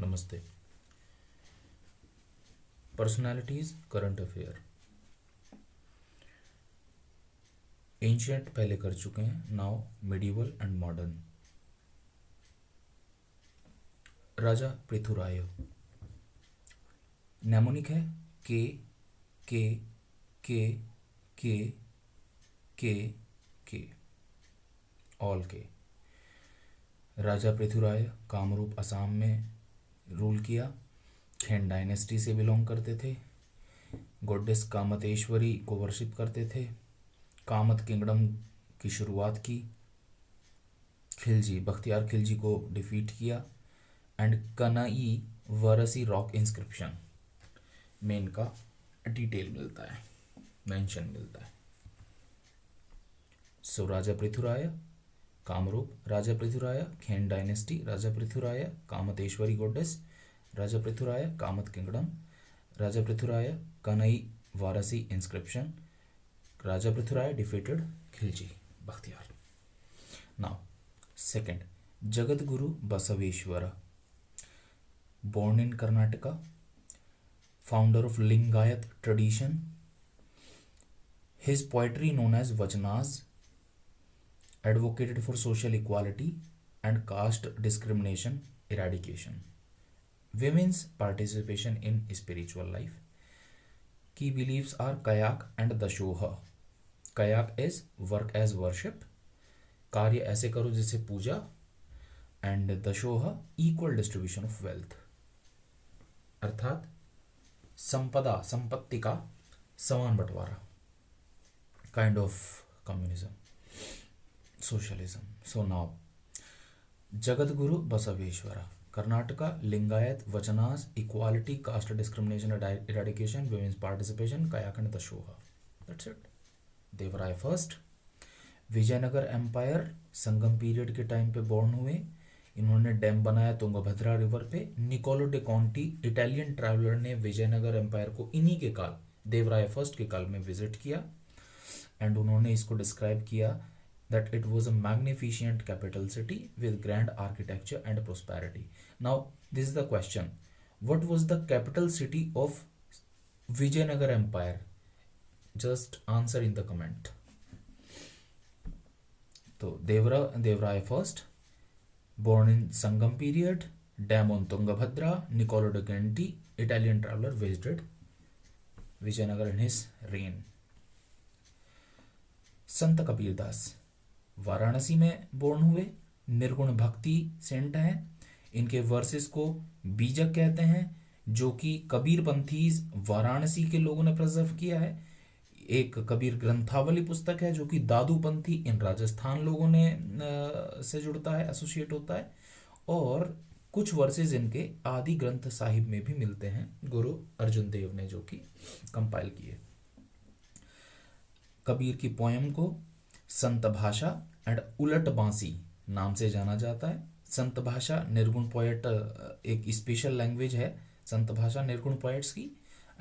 नमस्ते। Personalities current affair ancient पहले कर चुके हैं, नाउ मिडिवल एंड मॉडर्न। राजा पृथुराय नेमोनिक है के के के के के के ऑल के। राजा पृथुराय कामरूप असम में रूल किया, खेन डायनेस्टी से बिलोंग करते थे, गॉडेस कामतेश्वरी को वर्शिप करते थे, कामत किंगडम की शुरुआत की, खिलजी बख्तियार खिलजी को डिफीट किया एंड कनाई वरसी रॉक इंस्क्रिप्शन में इनका डिटेल मिलता है, मेंशन मिलता है। सो राजा पृथुराय कामरूप, राजा पृथुराय खेन डायनेस्टी, राजा पृथुराय कामतेश्वरी गॉडेस, राजा पृथुराय कामत किंगडम, राजा पृथुराय कनई वारसी इंस्क्रिप्शन, राजा Prithuray defeated Khilji Bakhtiyar. Now second, Jagat Guru Basaveshwar, born in Karnataka, founder of Lingayat tradition. His poetry known as Vachanas advocated for social equality and caste discrimination eradication, women's participation in spiritual life. Key beliefs are Kayak and Dashoha. Kayak is work as worship, कार्य ऐसे करो जैसे पूजा, and Dasoha equal distribution of wealth, अर्थात संपत्ति का समान बंटवारा, kind of communism, socialism. So now Jagat Guru Basaveshwara, Karnataka, Lingayat, Vachanas, equality, caste discrimination eradication, women's participation, Kayaka and Dasoha. That's it. Devaraya first, Vijayanagar empire Sangam period के टाइम पे बॉर्न हुए। इन्होंने डैम बनाया तुंगभद्रा रिवर पे। Niccolo de Conti Italian traveller ने विजयनगर एम्पायर को इन्हीं के काल, देवराय फर्स्ट के काल में विजिट किया एंड उन्होंने इसको डिस्क्राइब किया that it was a magnificent capital city with grand architecture and prosperity. Now this is the question, what was the capital city of Vijayanagar empire? Just answer in the comment. तो Devaraya first, born in Sangam period, dam on Tungabhadra, Niccolo de Conti, Italian traveler visited Vijayanagar in his reign. संत कबीरदास वाराणसी में born हुए, निर्गुण bhakti Saint हैं। इनके versus को बीजक कहते हैं, जो कि कबीरपंथीज वाराणसी के लोगों ने प्रिजर्व किया है। एक कबीर ग्रंथावली पुस्तक है जो कि दादूपंथी इन राजस्थान लोगों ने से जुड़ता है, एसोसिएट होता है, और कुछ वर्सेस इनके आदि ग्रंथ साहिब में भी मिलते हैं, गुरु अर्जुन देव ने जो कि कंपाइल किए। कबीर की पोयम को संत भाषा एंड उलट बांसी नाम से जाना जाता है। संत भाषा निर्गुण पोएट, एक स्पेशल लैंग्वेज है संत भाषा निर्गुण पोएट्स की,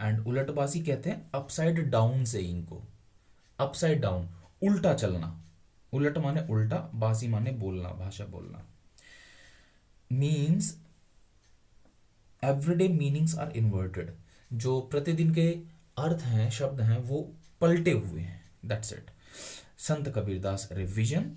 एंड उलटबासी कहते हैं अपसाइड डाउन सेइंग को। अपसाइड डाउन, उल्टा चलना, उलट माने उल्टा, बासी माने बोलना, भाषा बोलना। Means everyday meanings are inverted, जो प्रतिदिन के अर्थ हैं, शब्द हैं, वो पलटे हुए हैं। That's it. Sant Kabirdas revision,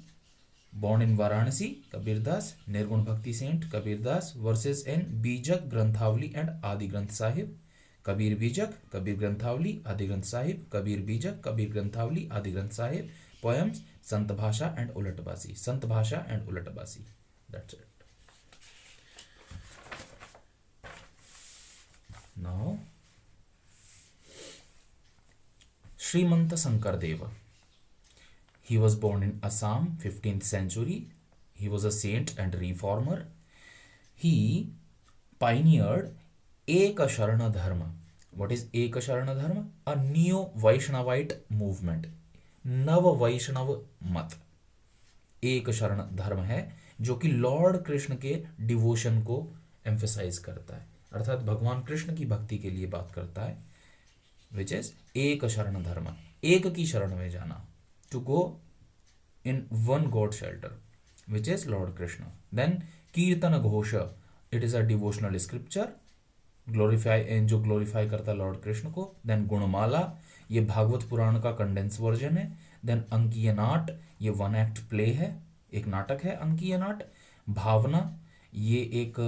born in Varanasi, Kabirdas nirgun bhakti Saint Kabirdas versus इन बीजक ग्रंथावली एंड आदि ग्रंथ साहिब। कबीर बीजक, कबीर ग्रंथावली, आदि ग्रंथ साहिब, कबीर बीजक, कबीर ग्रंथावली, आदि Granth Sahib. Poems Sant Bhasha and ulatbasi, Sant Bhasha and ulatbasi. That's it. Now Shrimant Shankardev, he was born in Assam, 15th century. He was a saint and reformer. He pioneered Ekasharana Dharma. What is Ekasharana Dharma? A neo-Vaishnavite movement. नव वैष्णव मत एक शरण धर्म है, जो कि Lord Krishna के devotion को एम्फेसाइज करता है, अर्थात भगवान कृष्ण की भक्ति के लिए बात करता है, विच इज एक शरण धर्म, एक की शरण में जाना, to go in one God shelter, which is lord Krishna. Then Kirtan Ghosh, it is a devotional scripture, जो ग्लोरीफाई करता है लॉर्ड कृष्ण को। देन गुणमाला, ये भागवत पुराण का कंडेंस वर्जन है। देन अंकीय नाट, ये वन एक्ट प्ले है, एक नाटक है अंकीय नाट। भावना, ये एक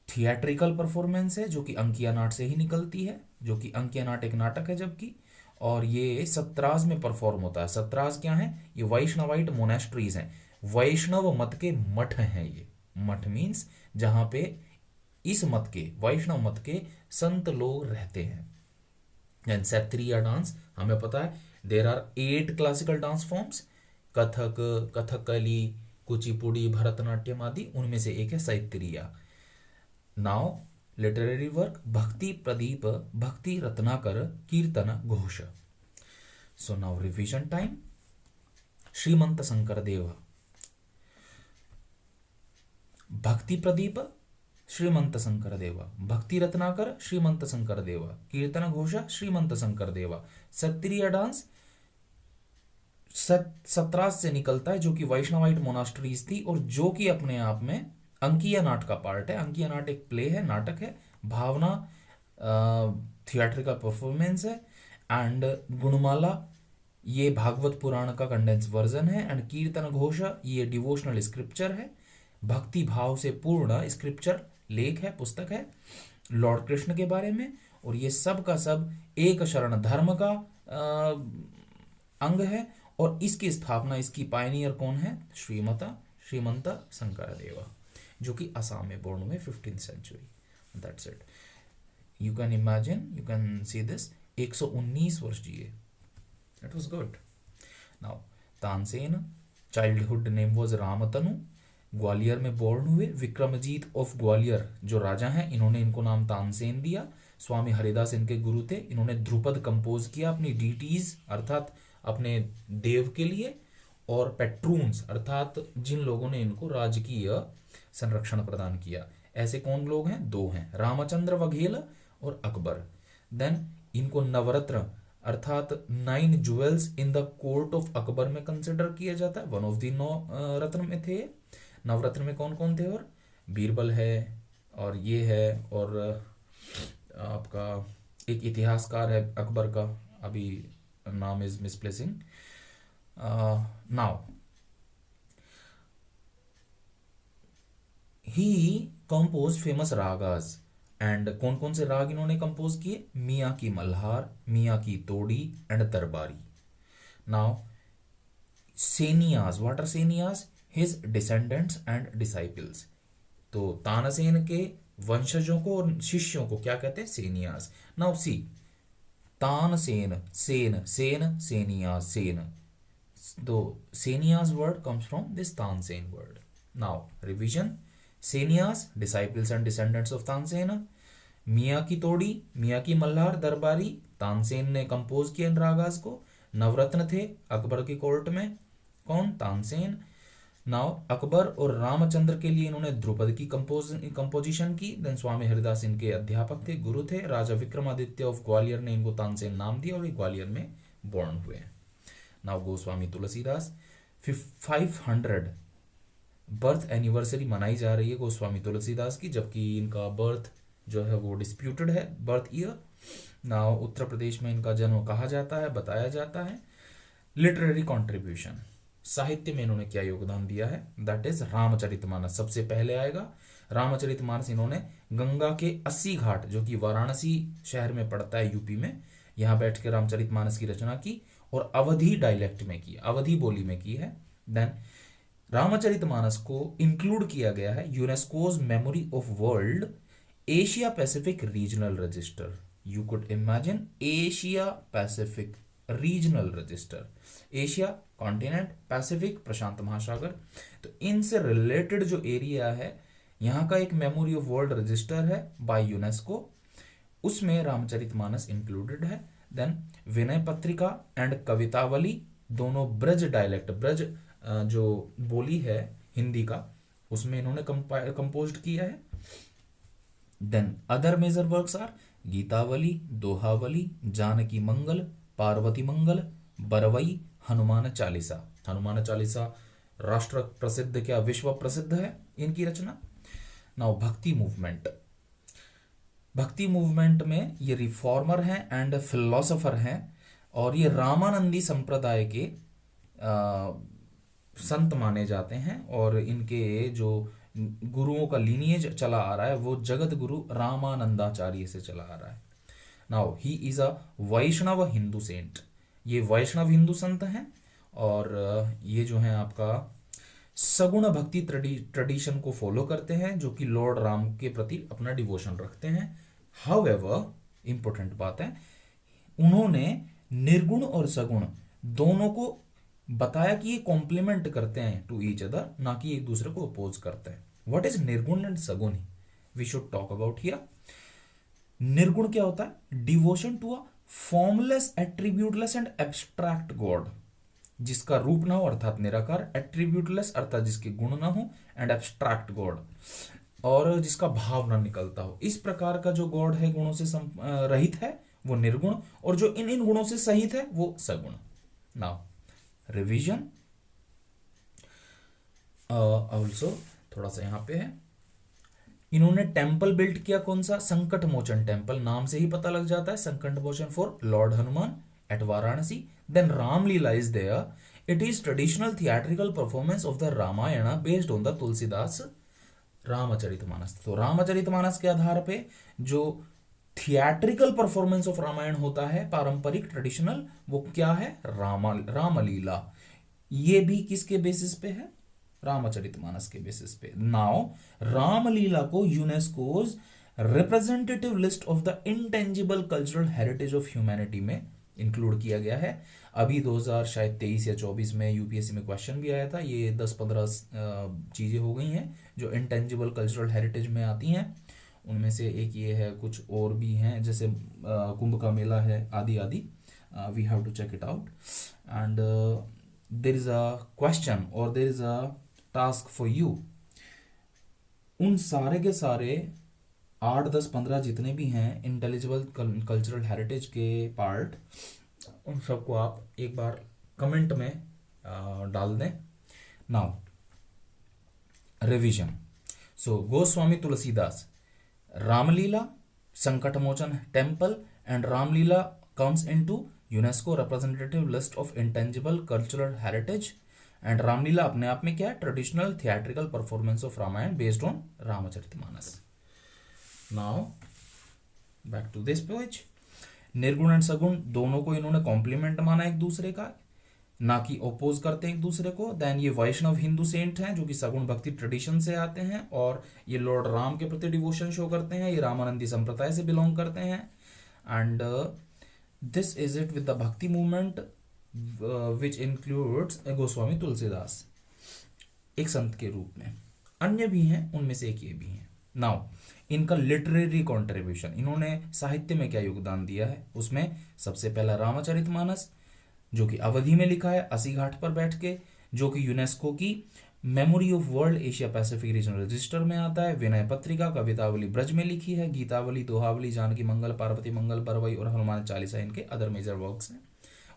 थिएट्रिकल परफॉर्मेंस है जो कि अंकिया नाट से ही निकलती है, जो कि अंकिया नाट एक नाटक है जबकि, और ये सत्राज में परफॉर्म होता है। सत्राज क्या है? ये वैष्णवाइट मोनेस्ट्रीज हैं, वैष्णव मत के मठ हैं ये। मठ मीन्स जहाँ पे इस मत के, वैष्णव मत के संत लोग रहते हैं। एंड सत्रिया डांस, हमें पता है there are 8 classical dance forms, Kathak, Kathakali, Kuchipudi, Bharatanatyam आदि, उनमें से एक है सैत्रिया। नाउ लिटरेरी वर्क, भक्ति Pradeep, Bhakti Ratnakar, Kirtan Ghosh. So now revision time. Shrimanta Shankar Dev, Bhakti Pradip श्रीमंत शंकर देवा, भक्ति रत्नाकर श्रीमंत शंकर देवा, कीर्तन घोष श्रीमंत शंकर देवा। सत्रिया डांस सत्रास से निकलता है जो कि वैष्णवाइट मोनास्ट्रीज थी और जो कि अपने आप में अंकीय नाट का पार्ट है। अंकीय नाट एक प्ले है, नाटक है। भावना थिएट्रिकल परफॉर्मेंस है। एंड गुणमाला ये भागवत पुराण का कंडेंस वर्जन है। एंड कीर्तन घोष ये डिवोशनल स्क्रिप्चर है, भक्ति भाव से पूर्ण स्क्रिप्चर, लेख है, पुस्तक है लॉर्ड कृष्ण के बारे में। और ये सब का सब एक शरण धर्म का अंग है। और इसकी स्थापना, इसकी पायनियर कौन है? श्रीमंत शंकर देवा, जो कि असम में बोर्न हुए 15th century. That's it. You can imagine, you can see this, 119 वर्ष जिए। It was good. Now Tansen, childhood name was Ramtanu, Gwalior में बोर्न हुए। विक्रमजीत ऑफ ग्वालियर जो राजा हैं, इन्होंने इनको नाम तानसेन दिया। स्वामी हरिदास इनके गुरु थे। इन्होंने ध्रुपद कंपोज किया अपनी डीटीज अर्थात अपने देव के लिए, और पेट्रून्स अर्थात जिन लोगों ने इनको राजकीय संरक्षण प्रदान किया। ऐसे कौन लोग हैं? 2 हैं, रामचंद्र वघेल और अकबर। देन इनको नवरत्न अर्थात 9 jewels in the court of Akbar में कंसिडर किया जाता है। वन ऑफ द 9 रत्न में थे। नवरत्न में कौन कौन थे? और बीरबल है, और ये है, और आपका एक इतिहासकार है अकबर का, अभी नाम is misplacing now. He compose famous ragas. And कौन कौन से राग इन्होंने कंपोज किए? मियाँ की मल्हार, मियाँ ki Todi and Darbari. Now Seniyas, what are Seniyas? His descendants and disciples. तो तानसेन के वंशजों को और शिष्यों को क्या कहते हैं? सेनियास। Now see, Tansen, Sen, Sen, Seniyas, Sen. तो Seniyas word comes from this Tansen word. Now revision. Seniyas, disciples and descendants of Tansen. Miyan ki तोड़ी, मियाँ की मल्हार, दरबारी, तानसेन ने कंपोज किया इन रागास को। नवरत्न थे अकबर की कोर्ट में, कौन? तानसेन। नाउ अकबर और रामचंद्र के लिए इन्होंने ध्रुपद की कंपोजिशन की। देन स्वामी हरिदास इनके अध्यापक थे, गुरु थे। राजा विक्रमादित्य ऑफ ग्वालियर ने इनको तानसेन नाम दिया और ये ग्वालियर में बोर्न हुए। Now Goswami Tulsidas, 500 birth anniversary मनाई जा रही है गोस्वामी तुलसीदास की, जबकि इनका बर्थ जो है वो डिस्प्यूटेड है, birth year. Now Uttar Pradesh में इनका जन्म कहा जाता है, बताया जाता है। लिटरेरी कॉन्ट्रीब्यूशन, साहित्य में इन्होंने क्या योगदान दिया है? दैट इज रामचरितमानस सबसे पहले आएगा। रामचरितमानस इन्होंने गंगा के 80 घाट, जो कि वाराणसी शहर में पड़ता है यूपी में, यहाँ बैठ के रामचरितमानस की रचना की और अवधी डायलेक्ट में की, अवधी बोली में की है। देन रामचरितमानस को इंक्लूड किया गया है UNESCO's memory of world Asia Pacific regional register. You could imagine, Asia Pacific regional register, Asia continent, Pacific प्रशांत महासागर। तो इनसे रिलेटेड जो एरिया है, यहाँ का एक मेमोरी ऑफ वर्ल्ड रजिस्टर है बाय यूनेस्को, उसमें रामचरितमानस इंक्लूडेड है। देन विनय पत्रिका एंड कवितावली, दोनों ब्रज डायलेक्ट, ब्रज जो बोली है हिंदी का, उसमें इन्होंने कंपोज्ड किया है। Then other major works are Gitavali, Dohavali, Janaki Mangal, Parvati Mangal, Barvai, Hanuman Chalisa. Hanuman Chalisa राष्ट्र प्रसिद्ध, क्या विश्व प्रसिद्ध है इनकी रचना। नाउ भक्ति मूवमेंट में ये रिफॉर्मर हैं एंड फिलोसोफर हैं, और ये रामानंदी संप्रदाय के संत माने जाते हैं, और इनके जो गुरुओं का लीनिएज चला आ रहा है वो जगत गुरु रामानंदाचार्य से चला आ रहा है। Now he is a Vaishnav Hindu saint, ये वैष्णव हिंदू संत हैं, और ये जो है आपका सगुण भक्ति ट्रेडिशन को फॉलो करते हैं, जो कि लॉर्ड राम के प्रति अपना डिवोशन रखते हैं। हाउएवर, इंपॉर्टेंट बात है, उन्होंने निर्गुण और सगुण दोनों को बताया कि ये कॉम्प्लीमेंट करते हैं टू ईच अदर, ना कि एक दूसरे को अपोज करते हैं। What is Nirgun and Sagun, we should talk about here. निर्गुण क्या होता है? Devotion to a formless, attributeless and abstract god, जिसका रूप ना हो अर्थात निराकार, एट्रीब्यूटलेस अर्थात जिसके गुण ना हो, एंड एब्स्ट्रैक्ट गॉड, और जिसका भाव ना निकलता हो। इस प्रकार का जो गॉड है, गुणों से रहित है, वो निर्गुण, और जो इन इन गुणों से सहित है वो सगुण। नाउ रिवीजन ऑल्सो थोड़ा सा यहां पे है, इन्होंने टेम्पल बिल्ड किया, कौन सा? संकट मोचन टेम्पल, नाम से ही पता लग जाता है, Sankat Mochan for lord Hanuman at Varanasi. Then Ramlila is there, it is traditional theatrical performance of the Ramayana based on the Tulsidas Ramcharitmanas. तो रामचरितमानस के आधार पे जो थिएट्रिकल परफॉर्मेंस ऑफ रामायण होता है, पारंपरिक ट्रेडिशनल, वो क्या है? रामलीला। ये भी किसके बेसिस पे है? रामचरितमानस के बेसिस पे। नाउ रामलीला को UNESCO's representative list of the intangible cultural heritage of humanity में इंक्लूड किया गया है। अभी 2023 या 24 में यूपीएससी में क्वेश्चन भी आया था, ये 10-15 चीज़ें हो गई हैं जो इंटेंजिबल कल्चरल हेरिटेज में आती हैं। उनमें से एक ये है, कुछ और भी हैं जैसे कुंभ का मेला है, आदि आदि। We have to check it out, and there is a question और there is a task for you. उन सारे के सारे 8, 10, 15 जितने भी हैं इंटेलिजिबल कल्चरल हेरिटेज के पार्ट, उन सबको आप एक बार कमेंट में डाल दें। Now revision, so Goswami Tulsidas, Ramlila, Sankatmochan temple and Ramlila comes into UNESCO representative list of intangible cultural heritage, and Ramlila अपने आप में क्या है? Traditional theatrical performance of Ramayana based on Ramcharitmanas. Now back to this page, nirgun and sagun दोनों को इन्होंने कॉम्प्लीमेंट माना एक दूसरे का, ना कि ओपोज करते हैं एक दूसरे को। देन ये वैष्णव हिंदू सेंट हैं जो कि सगुण भक्ति ट्रेडिशन से आते हैं, और ये लॉर्ड राम के प्रति डिवोशन शो करते हैं, ये रामानंदी संप्रदाय से बिलोंग करते हैं। And this is it with the Bhakti movement which includes Goswami Tulsidas एक संत के रूप में। अन्य भी हैं, उनमें से एक ये भी हैं। नाउ इनका लिटरेरी कॉन्ट्रीब्यूशन, इन्होंने साहित्य में क्या योगदान दिया है, उसमें सबसे पहला रामचरितमानस जो कि अवधि में लिखा है, अस्सी घाट पर बैठ के, जो कि यूनेस्को की memory of world Asia Pacific regional register में आता है। विनय पत्रिका कवितावली ब्रज में लिखी है। गीतावली, दोहावली, जानकी मंगल, पार्वती मंगल, बरवई और हनुमान चालीसा इनके अदर मेजर वर्क्स हैं।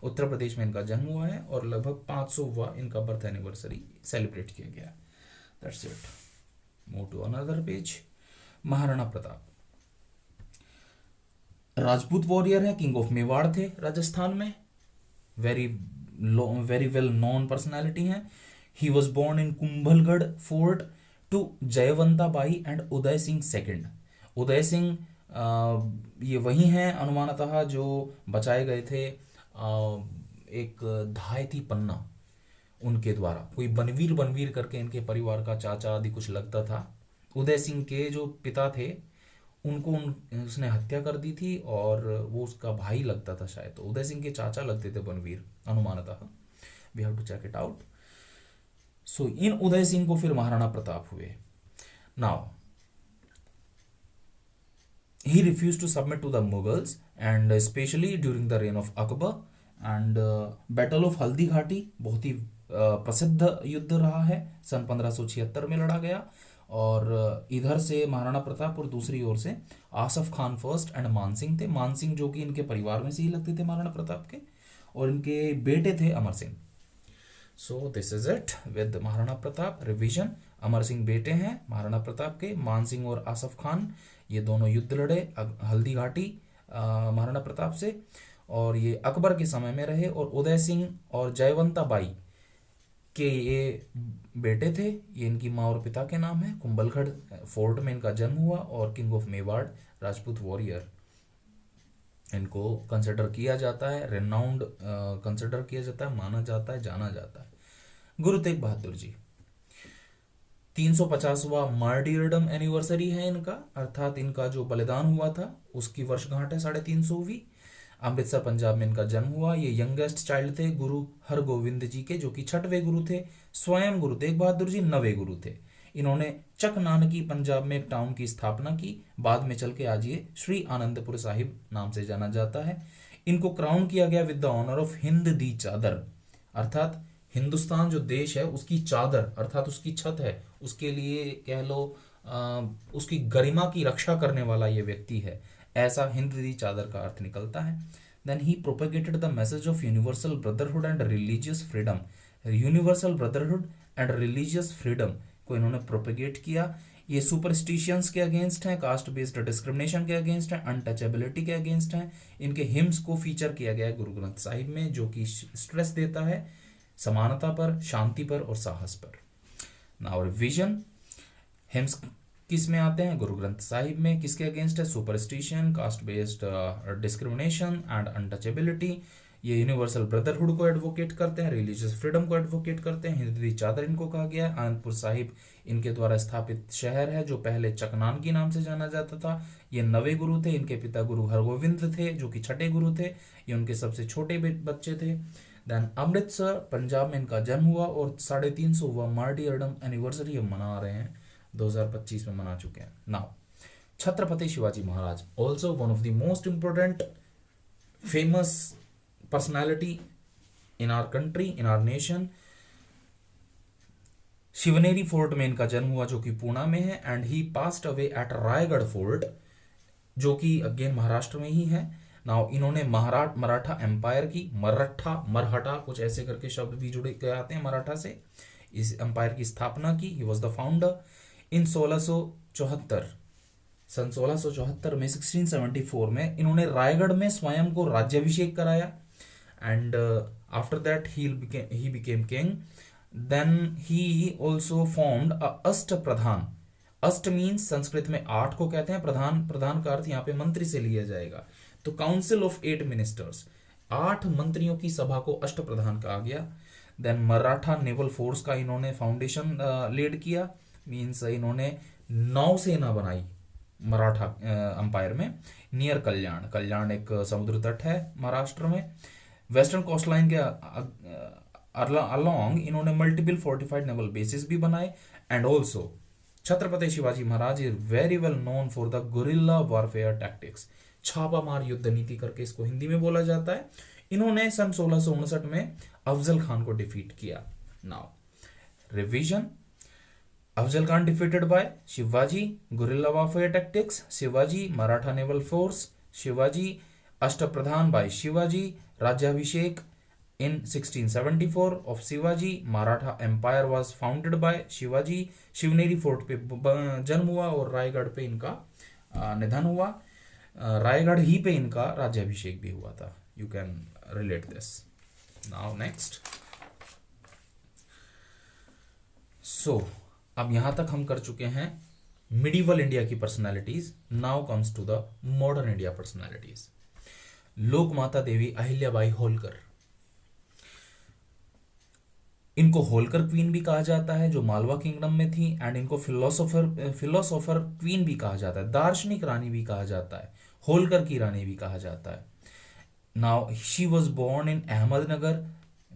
उत्तर प्रदेश में इनका जन्म हुआ है और लगभग 500वां इनका बर्थ एनिवर्सरी सेलिब्रेट किया गया। That's it. Move to another page. Maharana Pratap Rajput warrior है, किंग ऑफ मेवाड़ थे राजस्थान में, वेरी वेल नोन पर्सनैलिटी हैं। He was born in Kumbhalgarh fort to Jaivanta Bai and Uday Singh second. Uday Singh ये वही हैं अनुमानतः जो बचाए गए थे एक धायती पन्ना उनके द्वारा, कोई बनवीर करके इनके परिवार का चाचा आदि कुछ लगता था। उदय सिंह के जो पिता थे उनको उसने हत्या कर दी थी और वो उसका भाई लगता था शायद, तो उदय सिंह के चाचा लगते थे बनवीर अनुमानतः। We have to check it out. So इन उदय सिंह को फिर महाराणा प्रताप हुए। Now he refused to submit to the Mughals and especially during the reign of Akbar, and battle of Haldi Ghati बहुत ही प्रसिद्ध युद्ध रहा है, सन 1576 में लड़ा गया। और इधर से महाराणा प्रताप और दूसरी ओर से आसफ खान फर्स्ट एंड मानसिंह थे। मानसिंह जो कि इनके परिवार में से ही लगते थे महाराणा प्रताप के, और इनके बेटे थे Amar Singh. So this is it with Maharana Pratap revision. Amar Singh बेटे हैं महाराणा प्रताप के, मान सिंह और आसफ खान ये दोनों युद्ध लड़े हल्दी घाटी महाराणा प्रताप से, और ये अकबर के समय में रहे। और उदय सिंह और जयवंता बाई के ये बेटे थे, ये इनकी माँ और पिता के नाम है। कुंभलगढ़ फोर्ट में इनका जन्म हुआ, और king of Mewar Rajput warrior इनको कंसिडर किया जाता है, रेनाउंड कंसिडर किया जाता है, माना जाता है, जाना जाता है। गुरु तेग बहादुर जी 350वां मार्टियरडम एनिवर्सरी है इनका, अर्थात इनका जो बलिदान हुआ था उसकी वर्षगांठ है 350वीं। अमृतसर पंजाब में इनका जन्म हुआ। ये यंगेस्ट चाइल्ड थे गुरु हरगोविंद जी के, जो कि 6वें गुरु थे। स्वयं गुरु तेग बहादुर जी 9वें गुरु थे। इन्होंने चक नानकी पंजाब में एक टाउन की स्थापना की, बाद में चल के आज ये श्री आनंदपुर साहिब नाम से जाना जाता है। इनको क्राउन किया गया with the honour of Hind di Chadar, अर्थात हिंदुस्तान जो देश है उसकी चादर अर्थात उसकी छत है, उसके लिए कह लो उसकी गरिमा की रक्षा करने वाला ये व्यक्ति है, ऐसा हिंद दी चादर का अर्थ निकलता है। Then he propagated the message of universal brotherhood and religious freedom. Universal brotherhood and religious freedom को इन्होंने प्रोपेगेट किया। ये सुपरस्टिशियंस के अगेंस्ट हैं, कास्ट बेस्ड डिस्क्रिमिनेशन के अगेंस्ट हैं, अनटचेबिलिटी के अगेंस्ट हैं। इनके हिम्स को फीचर किया गया है गुरु ग्रंथ साहिब में, जो कि स्ट्रेस देता है समानता पर, शांति पर और साहस पर। नाउ रिवीजन, हिम्स किस में आते हैं? गुरु ग्रंथ साहिब में। किसके अगेंस्ट है? Superstition, cast based discrimination and untouchability. ये यूनिवर्सल ब्रदरहुड को एडवोकेट करते हैं, रिलीजियस फ्रीडम को एडवोकेट करते हैं। हिंदी चादर इनको कहा गया है। आनंदपुर साहिब इनके द्वारा स्थापित शहर है, जो पहले चकनान के नाम से जाना जाता था। ये 9वें गुरु थे। इनके पिता गुरु हरगोविंद थे, जो कि 6ठे गुरु थे। ये उनके सबसे छोटे बच्चे थे। देन अमृतसर पंजाब में इनका जन्म हुआ, और 350वां मार्टियरडम एनिवर्सरी हम मना रहे हैं, 2025 में मना चुके हैं। Now Chhatrapati Shivaji Maharaj, also one of the most important famous personality in our country, in our nation. Shivneri fort में इनका जन्म हुआ, जो कि पुणे में है, and he passed away at Raigad fort, जो कि अगेन महाराष्ट्र में ही है। नाउ इन्होंने मराठा एम्पायर की, मरहटा कुछ ऐसे करके शब्द भी जुड़े गए आते हैं मराठा से, इस एम्पायर की स्थापना की। ही वॉज द फाउंडर इन 1674। सन 1674 में 1674 में इन्होंने रायगढ़ में स्वयं को राज्याभिषेक कराया, and after that he became king. Then he also formed a Ashta Pradhan. अष्ट मीन्स संस्कृत में 8 को कहते हैं, प्रधान का अर्थ यहाँ पे मंत्री से लिया जाएगा। तो काउंसिल ऑफ 8 मिनिस्टर्स, 8 मंत्रियों की सभा को अष्ट प्रधान कहा गया। देन मराठा नेवल फोर्स का इन्होंने फाउंडेशन लेड किया, मीन्स इन्होंने नौसेना बनाई मराठा अंपायर में, नियर कल्याण एक समुद्र तट है महाराष्ट्र में। वेस्टर्न कोस्ट लाइन के अलोंग इन्होंने मल्टीपल फोर्टिफाइड नेवल बेसिस भी बनाए। And also Chhatrapati Shivaji Maharaj is very well known for the guerrilla warfare tactics. छापामार युद्ध नीति करके इसको हिंदी में बोला जाता है। इन्होंने सन 1659 में अफजल खान को डिफीट किया। Now revision, Afzal Khan defeated by Shivaji, guerrilla warfare tactics Shivaji, Maratha naval force Shivaji, Ashtapradhan by Shivaji, rajyabhishek in 1674 of Shivaji, Maratha empire was founded by Shivaji, Shivneri fort पे जन्म हुआ और रायगढ़ पे इनका निधन हुआ। रायगढ़ ही पे इनका राज्याभिषेक भी हुआ था। You can relate this. Now next, so अब यहां तक हम कर चुके हैं मिडिवल इंडिया की personalities. Now comes to the modern India personalities. Lokmata Devi Ahilyabai Holkar, इनको होलकर क्वीन भी कहा जाता है, जो मालवा किंगडम में थी। एंड इनको फिलोसोफर क्वीन भी कहा जाता है, दार्शनिक रानी भी कहा जाता है, होलकर की रानी भी कहा जाता है। Now she was born in Ahmednagar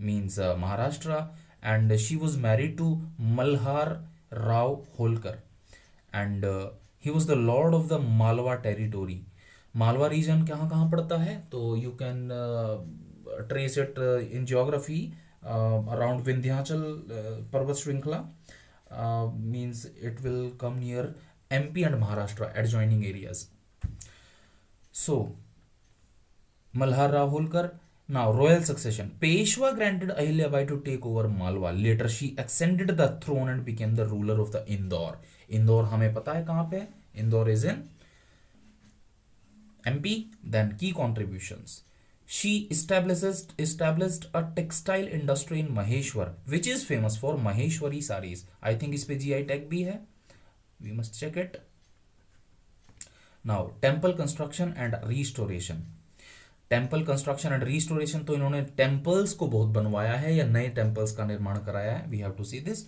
means Maharashtra, and she was married to Malhar Rao Holkar, and he was the lord of the Malwa territory. Malwa region कहाँ कहाँ पड़ता है? So you can trace it in geography around Vindhyachal पर्वत श्रृंखला, means it will come near MP and Maharashtra adjoining areas. So Malhar Rao Holkar Now, royal succession. Peshwa granted Ahilyabai to take over Malwa. Later, she ascended the throne and became the ruler of the Indore. Indore हमें पता है कहाँ पे है? Indore is in MP. Then key contributions. She established a textile industry in Maheshwar, which is famous for Maheshwari sarees. I think इस पे GI tag भी है. We must check it. Now, temple construction and restoration. Temple construction and restoration, तो इन्होंने temples को बहुत बनवाया है या नए टेम्पल्स का निर्माण कराया है. We have to see this.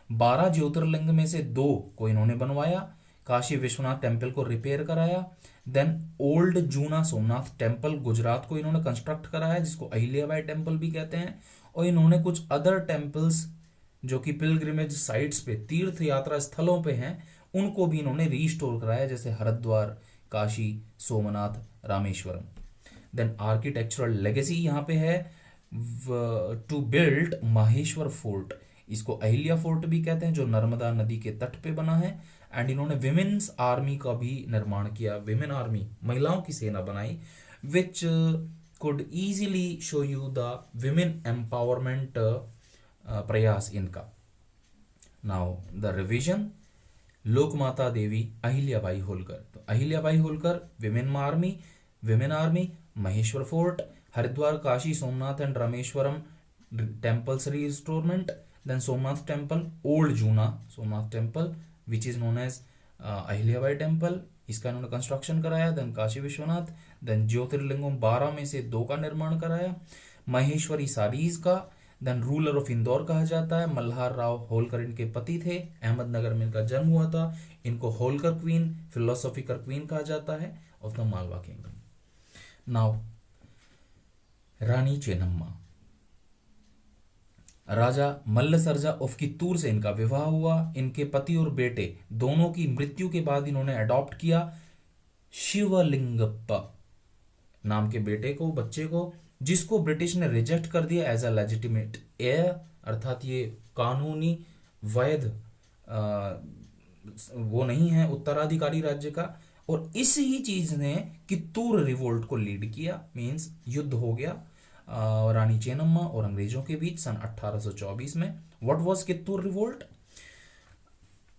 12 ज्योतिर्लिंग में से 2 को इन्होंने बनवाया. काशी विश्वनाथ टेम्पल को रिपेयर कराया. Then old Juna Somnath temple Gujarat को इन्होंने कंस्ट्रक्ट कराया, जिसको अहिल्याबाई टेम्पल भी कहते हैं. और इन्होंने कुछ अदर टेम्पल्स जो कि पिलग्रिमेज साइट्स पे, तीर्थ यात्रा स्थलों पे हैं, उनको भी इन्होंने रिस्टोर कराया, जैसे Haridwar, Kashi, Somnath, Rameswaram. Then architectural legacy यहाँ पे है टू बिल्ड माहेश्वर फोर्ट. इसको अहिल्या फोर्ट भी कहते हैं, जो नर्मदा नदी के तट पे बना है. एंड इन्होंने विमेन्स आर्मी का भी निर्माण किया. विमेन आर्मी, महिलाओं की सेना बनाई, which could easily show you the women empowerment प्रयास इनका. Now the revision. Lokmata Devi Ahilyabai Holkar. तो Ahilyabai Holkar, women army, Maheshwar fort, Haridwar, Kashi, Somnath and Rameshwaram temples restorement. Then Somnath temple, old Juna Somnath temple which is known as Ahilyabai temple, इसका इन्होंने कंस्ट्रक्शन कराया. देन काशी विश्वनाथ. देन ज्योतिर्लिंगों 12 में से 2 का निर्माण कराया. महेश्वरी सारीज का. देन रूलर ऑफ इंदौर कहा जाता है. मल्हार राव होलकर इनके पति थे. अहमदनगर में इनका जन्म हुआ था. इनको होलकर क्वीन, फिलोसॉफिकर क्वीन कहा जाता है of the Malwa kingdom. Now Rani Chennamma. Raja Mallasarja of Kittur से इनका विवाह हुआ. इनके पति और बेटे दोनों की मृत्यु के बाद इन्होंने अडॉप्ट किया शिवलिंगप्पा नाम के बेटे को, बच्चे को, जिसको ब्रिटिश ने रिजेक्ट कर दिया एज अ लेजिटिमेट एयर, अर्थात ये कानूनी वैध वो नहीं है उत्तराधिकारी राज्य का. और इसी चीज ने कित्तूर रिवोल्ट को लीड किया. मींस युद्ध हो गया रानी चेन्नम्मा और अंग्रेजों के बीच सन 1824 में. What was Kittur revolt?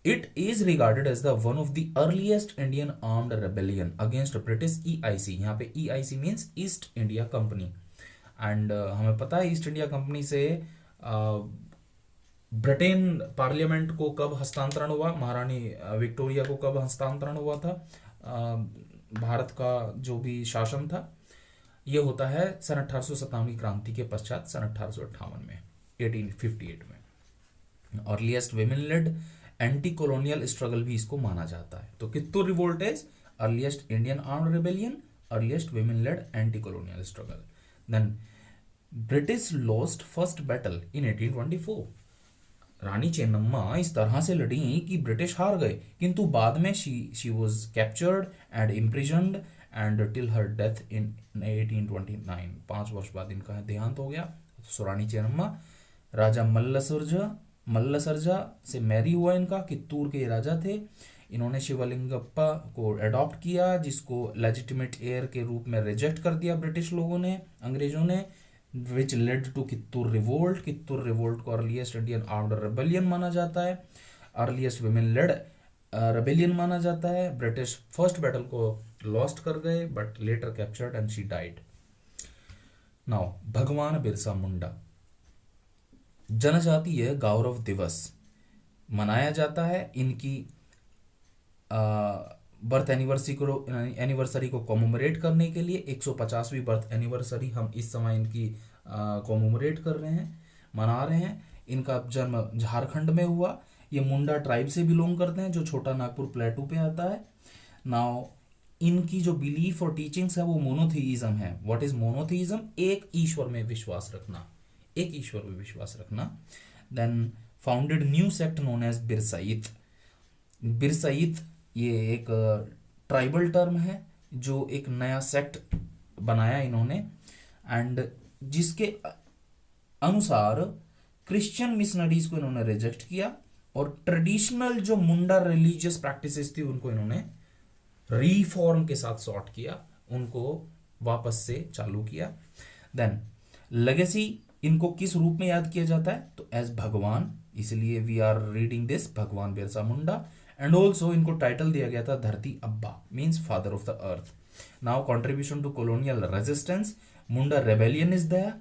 It is regarded as the one of the earliest Indian armed rebellion against British EIC. यहाँ पे EIC means East India Company. And हमें पता है ईस्ट इंडिया कंपनी से ब्रिटेन पार्लियामेंट को कब हस्तांतरण हुआ, महारानी विक्टोरिया को कब हस्तांतरण हुआ था, भारत का जो भी शासन था, ये होता है सन 1857 की क्रांति के पश्चात, सन 1858 में, 1858 में. Earliest women led anti colonial struggle भी इसको माना जाता है. तो Kittur revolt is earliest Indian armed rebellion, earliest women led anti colonial struggle. Then British lost first battle in 1824. Rani Chennamma इस तरह से लड़ी कि ब्रिटिश हार गए, किंतु बाद में she was captured and imprisoned and till her death in 1829. 5 वर्ष बाद इनका देहांत हो गया. सो रानी चेन्नम्मा राजा मल्लसर्जा से मैरी हुआ इनका. कित्तूर के राजा थे. इन्होंने शिवलिंगप्पा को अडॉप्ट किया, जिसको लेजिटिमेट एयर के रूप में रिजेक्ट कर दिया ब्रिटिश लोगों ने, अंग्रेजों ने, which led to Kittur revolt. Kittur revolt को अर्लीस्ट इंडियन आर्म्ड रेबेलियन माना जाता है, अर्लीस्ट विमेन लेड रेबेलियन माना जाता है. ब्रिटिश फर्स्ट बैटल को लॉस्ट कर गए but later captured and she died. Now भगवान बिरसा मुंडा. जनजातीय गौरव दिवस मनाया जाता है इनकी बर्थ एनिवर्सरी को कॉमोमरेट करने के लिए. 150वीं बर्थ एनिवर्सरी हम इस समय इनकी कॉमोमरेट कर रहे हैं, मना रहे हैं. इनका जन्म झारखंड में हुआ. ये मुंडा ट्राइब से बिलोंग करते हैं, जो छोटा नागपुर प्लेटू पे आता है. नाउ इनकी जो बिलीफ और टीचिंग्स है वो मोनोथीइज्म है. What is monotheism? एक ईश्वर में विश्वास रखना, एक ईश्वर में विश्वास रखना. Then founded new sect known as Birsait. Birsait ये एक ट्राइबल टर्म है, जो एक नया सेक्ट बनाया इन्होंने, एंड जिसके अनुसार क्रिश्चियन मिशनरीज को इन्होंने रिजेक्ट किया और ट्रेडिशनल जो मुंडा रिलीजियस प्रैक्टिसेस थी उनको इन्होंने रिफॉर्म के साथ सॉर्ट किया, उनको वापस से चालू किया. देन लेगेसी इनको किस रूप में याद किया जाता है? तो एज भगवान, इसलिए we are reading this Bhagwan Birsa Munda. And also इनको टाइटल दिया गया था Dharti Abba, means father of the earth. Now contribution to colonial resistance, Munda rebellion is the,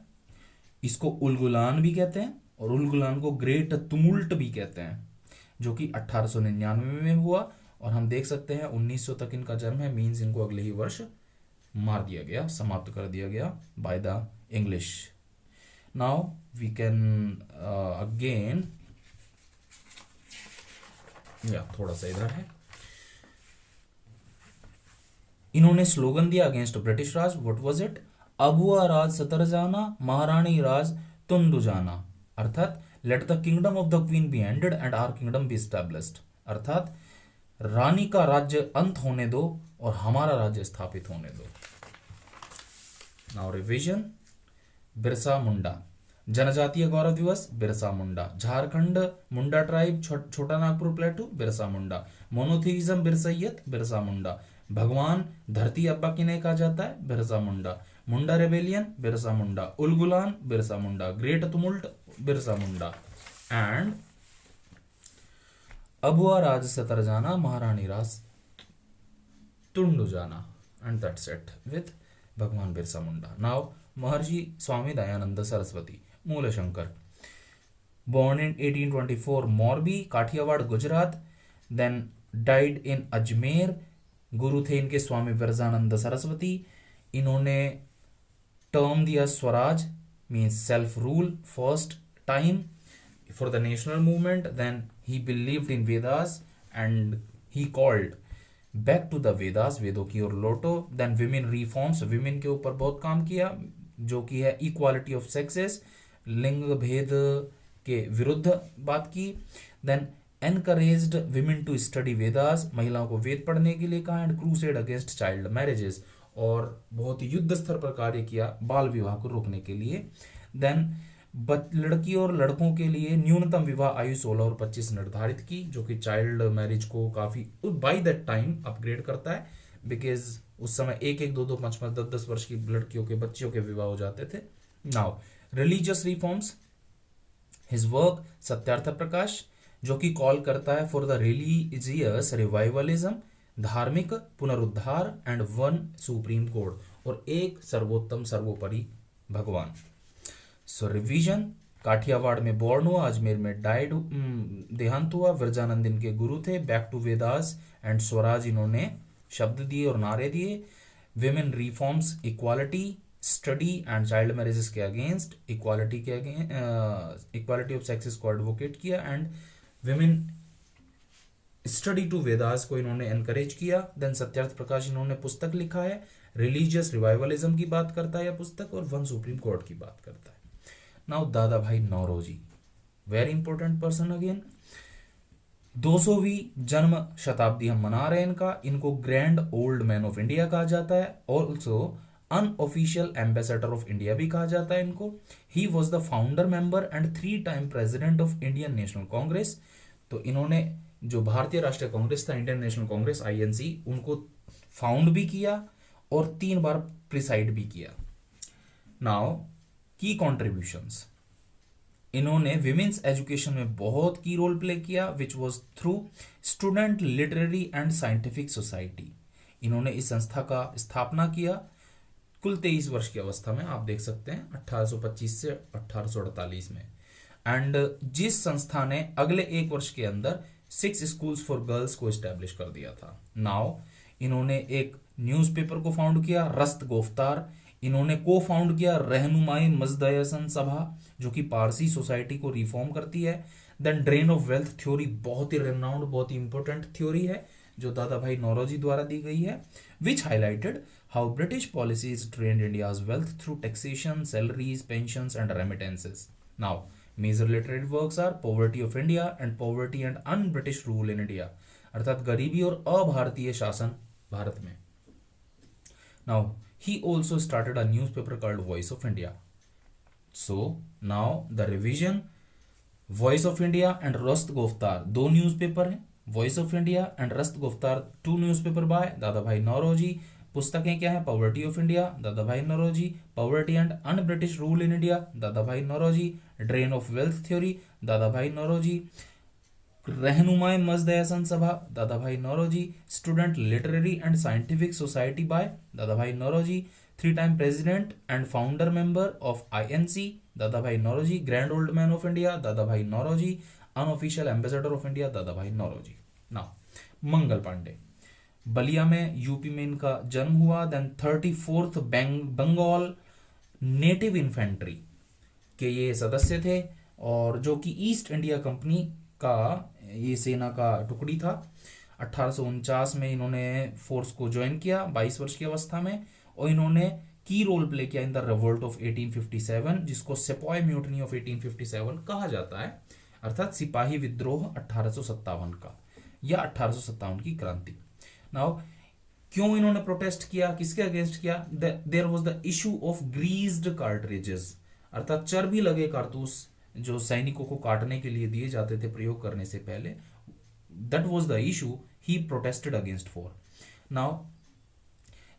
इसको उलगुलान भी कहते हैं और उलगुलान को ग्रेट तुमुल्ट भी कहते हैं, जो कि 1899 में हुआ। और हम देख सकते हैं 1900 तक इनका जन्म है, मीन्स इनको अगले ही वर्ष मार दिया गया, समाप्त कर दिया गया by the English. Now we can again, या थोड़ा सा इधर है, इन्होंने स्लोगन दिया against British Raj. What was it? Abua Raj Setar Jana, Maharani Raj Tundu Jana, अर्थात let the kingdom of the queen be ended and our kingdom be established, अर्थात रानी का राज्य अंत होने दो और हमारा राज्य स्थापित होने दो। नाउ रिवीजन, बिरसा मुंडा, जनजातीय गौरव दिवस बिरसा मुंडा, झारखंड मुंडा ट्राइब छोटा नागपुर प्लेटू बिरसा मुंडा, मोनोथीइज्म बिरसैयत बिरसा मुंडा, भगवान धरती अब्बा किन्हें कहा जाता है? Birsa Munda, Munda rebellion Birsa Munda, Ulgulan Birsa Munda, great tumult Birsa Munda, and Abua Raj Setar Jana, Maharani राज तुंडु जाना, एंड दैट्स इट विथ भगवान Birsa Munda. Now Maharshi Swami Dayanand Saraswati, Mulshankar, born in 1824 Morbi Kathiawar Gujarat, then died in Ajmer. गुरु थे इनके स्वामी विरजानंद सरस्वती। इन्होंने टर्म दिया Swaraj, means self rule, first time for the national movement. Then he believed in Vedas and he called back to the Vedas, वेदों की ओर लौटो। देन विमेन रिफॉर्म्स, विमेन के ऊपर बहुत काम किया, जो कि है इक्वालिटी ऑफ सेक्सेस, लिंग भेद के विरुद्ध बात की। Then encouraged women to study Vedas, महिलाओं को वेद पढ़ने के लिए कहा। And crusade against child marriages, और बहुत युद्ध स्तर पर कार्य किया बाल विवाह को रोकने के लिए। देन लड़की और लड़कों के लिए न्यूनतम विवाह आयु 16 और 25 निर्धारित की, जो कि चाइल्ड मैरिज को काफी बाय दैट टाइम अपग्रेड करता है, बिकॉज उस समय 1-1, 2-2, 5-5, 10-10 वर्ष की लड़कियों के बच्चियों के विवाह हो जाते थे। Now religious reforms, his work Satyarth Prakash, जो कि कॉल करता है फॉर द रिलीजियस रिवाइवलिज्म, धार्मिक पुनरुद्धार, एंड वन सुप्रीम कोड, और एक सर्वोत्तम सर्वोपरि भगवान। सो रिवीजन, काठियावाड़ में बोर्न हुआ, अजमेर में डाइड देहांत हुआ। विरजानंद इनके गुरु थे। Back to Vedas and swaraj इन्होंने शब्द दिए और नारे दिए। Women reforms, equality, study and child marriages के अगेंस्ट, इक्वालिटी के अगेंस्ट, इक्वालिटी ऑफ सेक्सेस को एडवोकेट किया, and women study to Vedas को इन्होंने एनकरेज किया। देन सत्यार्थ प्रकाश इन्होंने पुस्तक लिखा है, रिलीजियस रिवाइवलिज्म की बात करता है यह पुस्तक, और वन सुप्रीम कोर्ट की बात करता है। Now Dadabhai Naoroji, very important person again. 200वीं जन्म शताब्दी हम मना रहे हैं इनका। इनको grand old man of India कहा जाता है, also unofficial ambassador of India भी कहा जाता है इनको। He was the founder member and 3 time president of Indian national Congress. तो इन्होंने जो भारतीय राष्ट्रीय कांग्रेस था, इंडियन नेशनल कांग्रेस INC, उनको फाउंड भी किया और 3 बार प्रिसाइड भी किया। नाउ की कॉन्ट्रीब्यूशंस, इन्होंने विमेन्स एजुकेशन में बहुत की रोल प्ले किया, which was through student literary and scientific society. इन्होंने इस संस्था का स्थापना किया कुल 23 वर्ष की अवस्था में, आप देख सकते हैं 1825 से 1848 में। एंड जिस संस्था ने अगले 1 वर्ष के अंदर 6 स्कूल्स फॉर गर्ल्स को स्टैब्लिश कर दिया था। नाउ इन्होंने एक न्यूज़पेपर को फाउंड किया, रस्त गोफ्तार। इन्होंने को फाउंड किया रहनुमाई मजदयसन सभा, जो कि पारसी सोसाइटी को रिफॉर्म करती है। Then drain of wealth theory, बहुत ही रेनाउंड, बहुत ही इंपॉर्टेंट थ्योरी है, जो दादा भाई नौरोजी द्वारा दी गई है, which highlighted how British policies drained India's wealth through taxation, salaries, pensions and remittances. Now major literary works are poverty of India and poverty and un British rule in India, अर्थात गरीबी और अभारतीय शासन भारत में। Now he also started a newspaper called Voice of India. So now the revision, Voice of India and Rast Goftar, 2 newspaper हैं, Voice of India and Rast Goftar 2 newspaper by Dadabhai Naoroji, पुस्तकें क्या है? Poverty of India, Dadabhai Naoroji, poverty and un British rule in India, Dadabhai Naoroji, drain of wealth theory, Dadabhai Naoroji, Rahnumai Mazdayasnan Sabha, Dadabhai Naoroji, student literary and scientific society by Dadabhai Naoroji, 3 time president and founder member of INC, Dadabhai Naoroji, grand old man of India, Dadabhai Naoroji, unofficial ambassador of India, Dadabhai Naoroji. Now Mangal Pandey, Ballia में UP में इनका जन्म हुआ। Then 34th Bengal native infantry के ये सदस्य थे, और जो कि ईस्ट इंडिया कंपनी का ये सेना का टुकड़ी था। 1849 में इन्होंने फोर्स को ज्वाइन किया 22 वर्ष की अवस्था में, और इन्होंने की रोल प्ले किया इन द रिवोल्ट ऑफ 1857, जिसको सेपॉय म्यूटनी ऑफ 1857 कहा जाता है, अर्थात सिपाही विद्रोह 1857 का, या 1857 की क्रांति। नाउ क्यों इन्होंने प्रोटेस्ट किया, किसके अगेंस्ट किया? There was the issue of greased cartridges, अर्थात चर्बी लगे कारतूस जो सैनिकों को काटने के लिए दिए जाते थे प्रयोग करने से पहले, that was the issue he protested against for. Now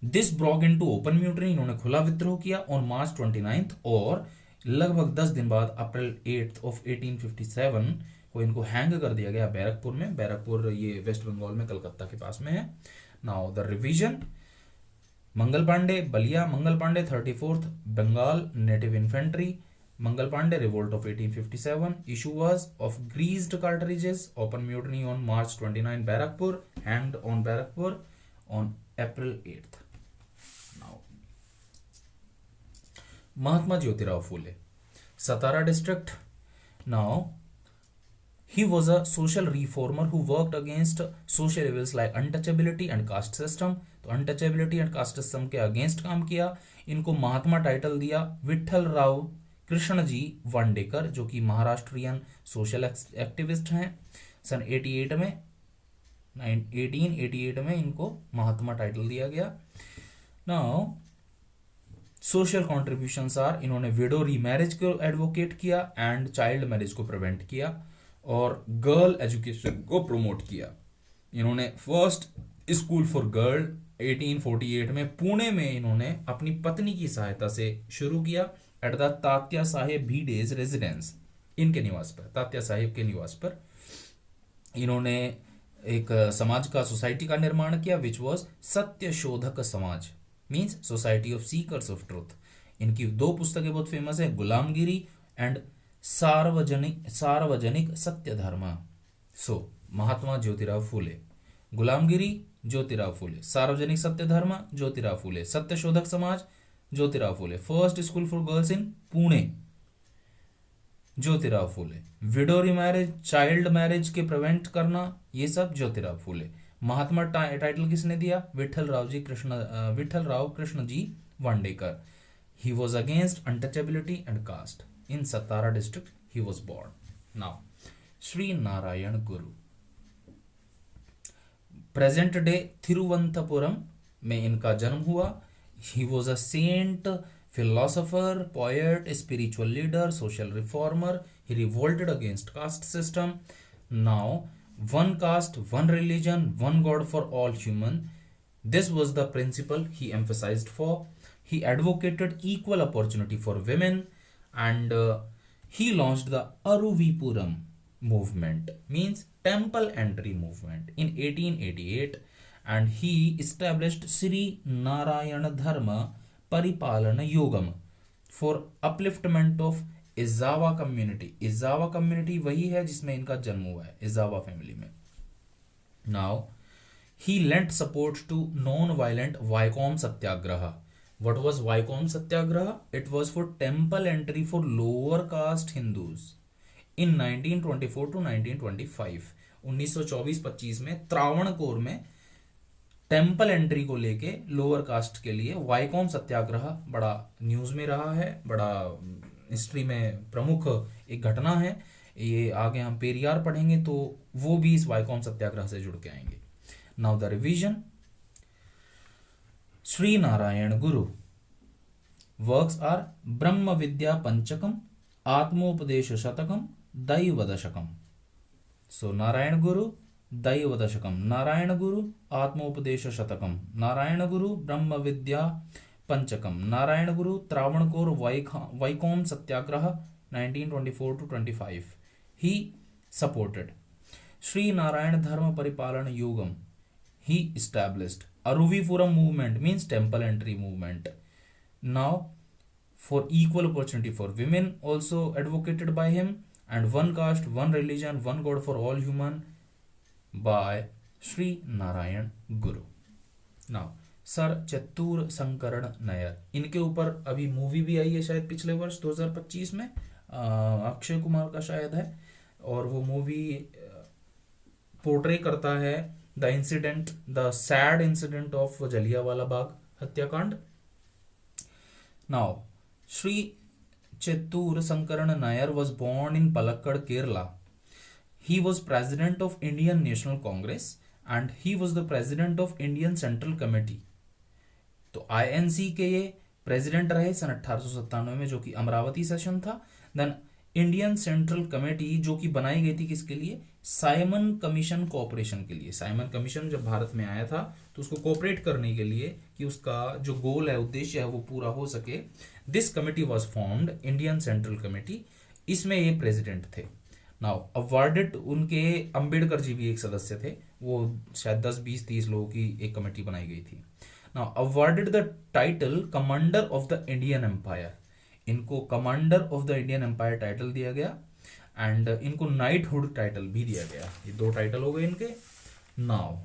this broke into open mutiny, इन्होंने खुला विद्रोह किया ऑन मार्च 29, और लगभग 10 दिन बाद अप्रैल 8 ऑफ 1857 को इनको हैंग कर दिया गया बैरकपुर में। बैरकपुर ये वेस्ट बंगाल में कलकत्ता के पास में है। Now the revision, Mangal Pandey Ballia, Mangal Pandey 34th Bengal native infantry, Mangal Pandey revolt of 1857, issue was of greased cartridges, open mutiny on March 29 Barrackpore, hanged on Barrackpore on April 8। Now Mahatma Jyotirao Phule, Satara district. Now he was a social reformer who worked against social evils like untouchability and caste system। तो untouchability and caste system के against काम किया। इनको महात्मा title दिया विठल राव कृष्ण जी वांडेकर, जो कि Maharashtrian social activist हैं। सन 88 में 1888 में इनको महात्मा टाइटल दिया गया। नाउ सोशल कॉन्ट्रीब्यूशंस आर, इन्होंने विडो रीमैरिज को एडवोकेट किया एंड चाइल्ड मैरिज को प्रिवेंट किया, और गर्ल एजुकेशन को प्रमोट किया। इन्होंने फर्स्ट स्कूल फॉर गर्ल 1848 में पुणे में इन्होंने अपनी पत्नी की सहायता से शुरू किया at the Tatya Saheb Bhide's residence, इनके निवास पर, तात्या साहेब के निवास पर इन्होंने एक समाज का सोसाइटी का निर्माण किया विच वॉज सत्य शोधक समाज, means society of seekers of truth. इनकी 2 पुस्तकें बहुत फेमस है, गुलामगिरी एंड सार्वजनिक सत्य धर्म। सो महात्मा ज्योतिराव फूले, गुलामगिरी ज्योतिराव फूले, सार्वजनिक सत्य धर्म Jyotirao Phule, Satya Shodhak Samaj Jyotirao Phule, first school for girls in Pune Jyotirao Phule, widow remarriage child marriage के प्रिवेंट करना, ये सब ज्योतिराव फूले। महात्मा टाइटल किसने दिया? Vithal Rao Krishna ji Vandekar. He was against untouchability and caste. In Satara district he was born. Now, Sri Narayan Guru, present day थिरुवंतपुरम में इनका जन्म हुआ। He was a saint, philosopher, poet, spiritual leader, social reformer. He revolted against caste system. Now, one caste, one religion, one God for all human. This was the principle he emphasized for. He advocated equal opportunity for women. And he launched the Aruvipuram movement, means temple entry movement, in 1888, and he established Sri Narayana Dharma Paripalana Yogam for upliftment of Ezhava community. Ezhava community वही है जिसमें इनका जन्म हुआ है, Ezhava family में। Now he lent support to non violent Vaikom Satyagraha. What was Vaikom Satyagraha? It was for temple entry for lower caste Hindus in 1924 to 1925। 1924-25 में त्रावणकोर में टेम्पल एंट्री को लेके लोअर कास्ट के लिए वाइकॉम सत्याग्रह बड़ा न्यूज में रहा है, बड़ा हिस्ट्री में प्रमुख एक घटना है। ये आगे हम पेरियार पढ़ेंगे तो वो भी इस वाइकॉम सत्याग्रह से जुड़ के आएंगे। Now the revision, Shri Narayan Guru works are ब्रह्म विद्या पंचकम, आत्मोपदेश शतकम, दैव दशकम। सो नारायण गुरु दैव दशकम, नारायण गुरु आत्मोपदेश शतकम, नारायण गुरु ब्रह्म विद्या पंचकम, नारायण गुरु त्रावणकोर वैकोम सत्याग्रह 1924 to 25. He supported Sri Narayan Dharma Paripalan Yogam. He established Aruvipuram movement, means temple entry movement. Now for equal opportunity for women also advocated by him, and one caste, one religion, one God for all human by Sri Narayan Guru. Now sir चतुर संकरण नायर, इनके ऊपर अभी movie भी आई है शायद पिछले वर्ष 2025 में, अक्षय कुमार का शायद है, और वो मूवी पोर्ट्रे करता है the incident, the sad incident of Jallianwala Bagh हत्याकांड. Now Shri Chettur Sankaran Nair was born in Palakkad, Kerala. He was president of Indian National Congress and he was the president of Indian Central Committee. तो आईएनसी के ये president रहे सन 1897 में, जो कि अमरावती सेशन था. Then Indian central committee जो कि बनाई गई थी किसके लिए, साइमन कमीशन कोऑपरेशन के लिए. साइमन कमीशन जब भारत में आया था तो उसको कोऑपरेट करने के लिए कि उसका जो गोल है, उद्देश्य है, वो पूरा हो सके. This committee was formed, Indian central committee. इसमें ये प्रेसिडेंट थे. नाउ अवार्डेड, उनके अंबेडकर जी भी एक सदस्य थे. वो शायद 10, 20, 30 लोगों की एक कमेटी बनाई गई थी. Now awarded the title Commander of the Indian Empire. इनको Commander of the Indian Empire title दिया गया, एंड इनको नाइटहुड टाइटल भी दिया गया. ये 2 टाइटल हो गए इनके. नाउ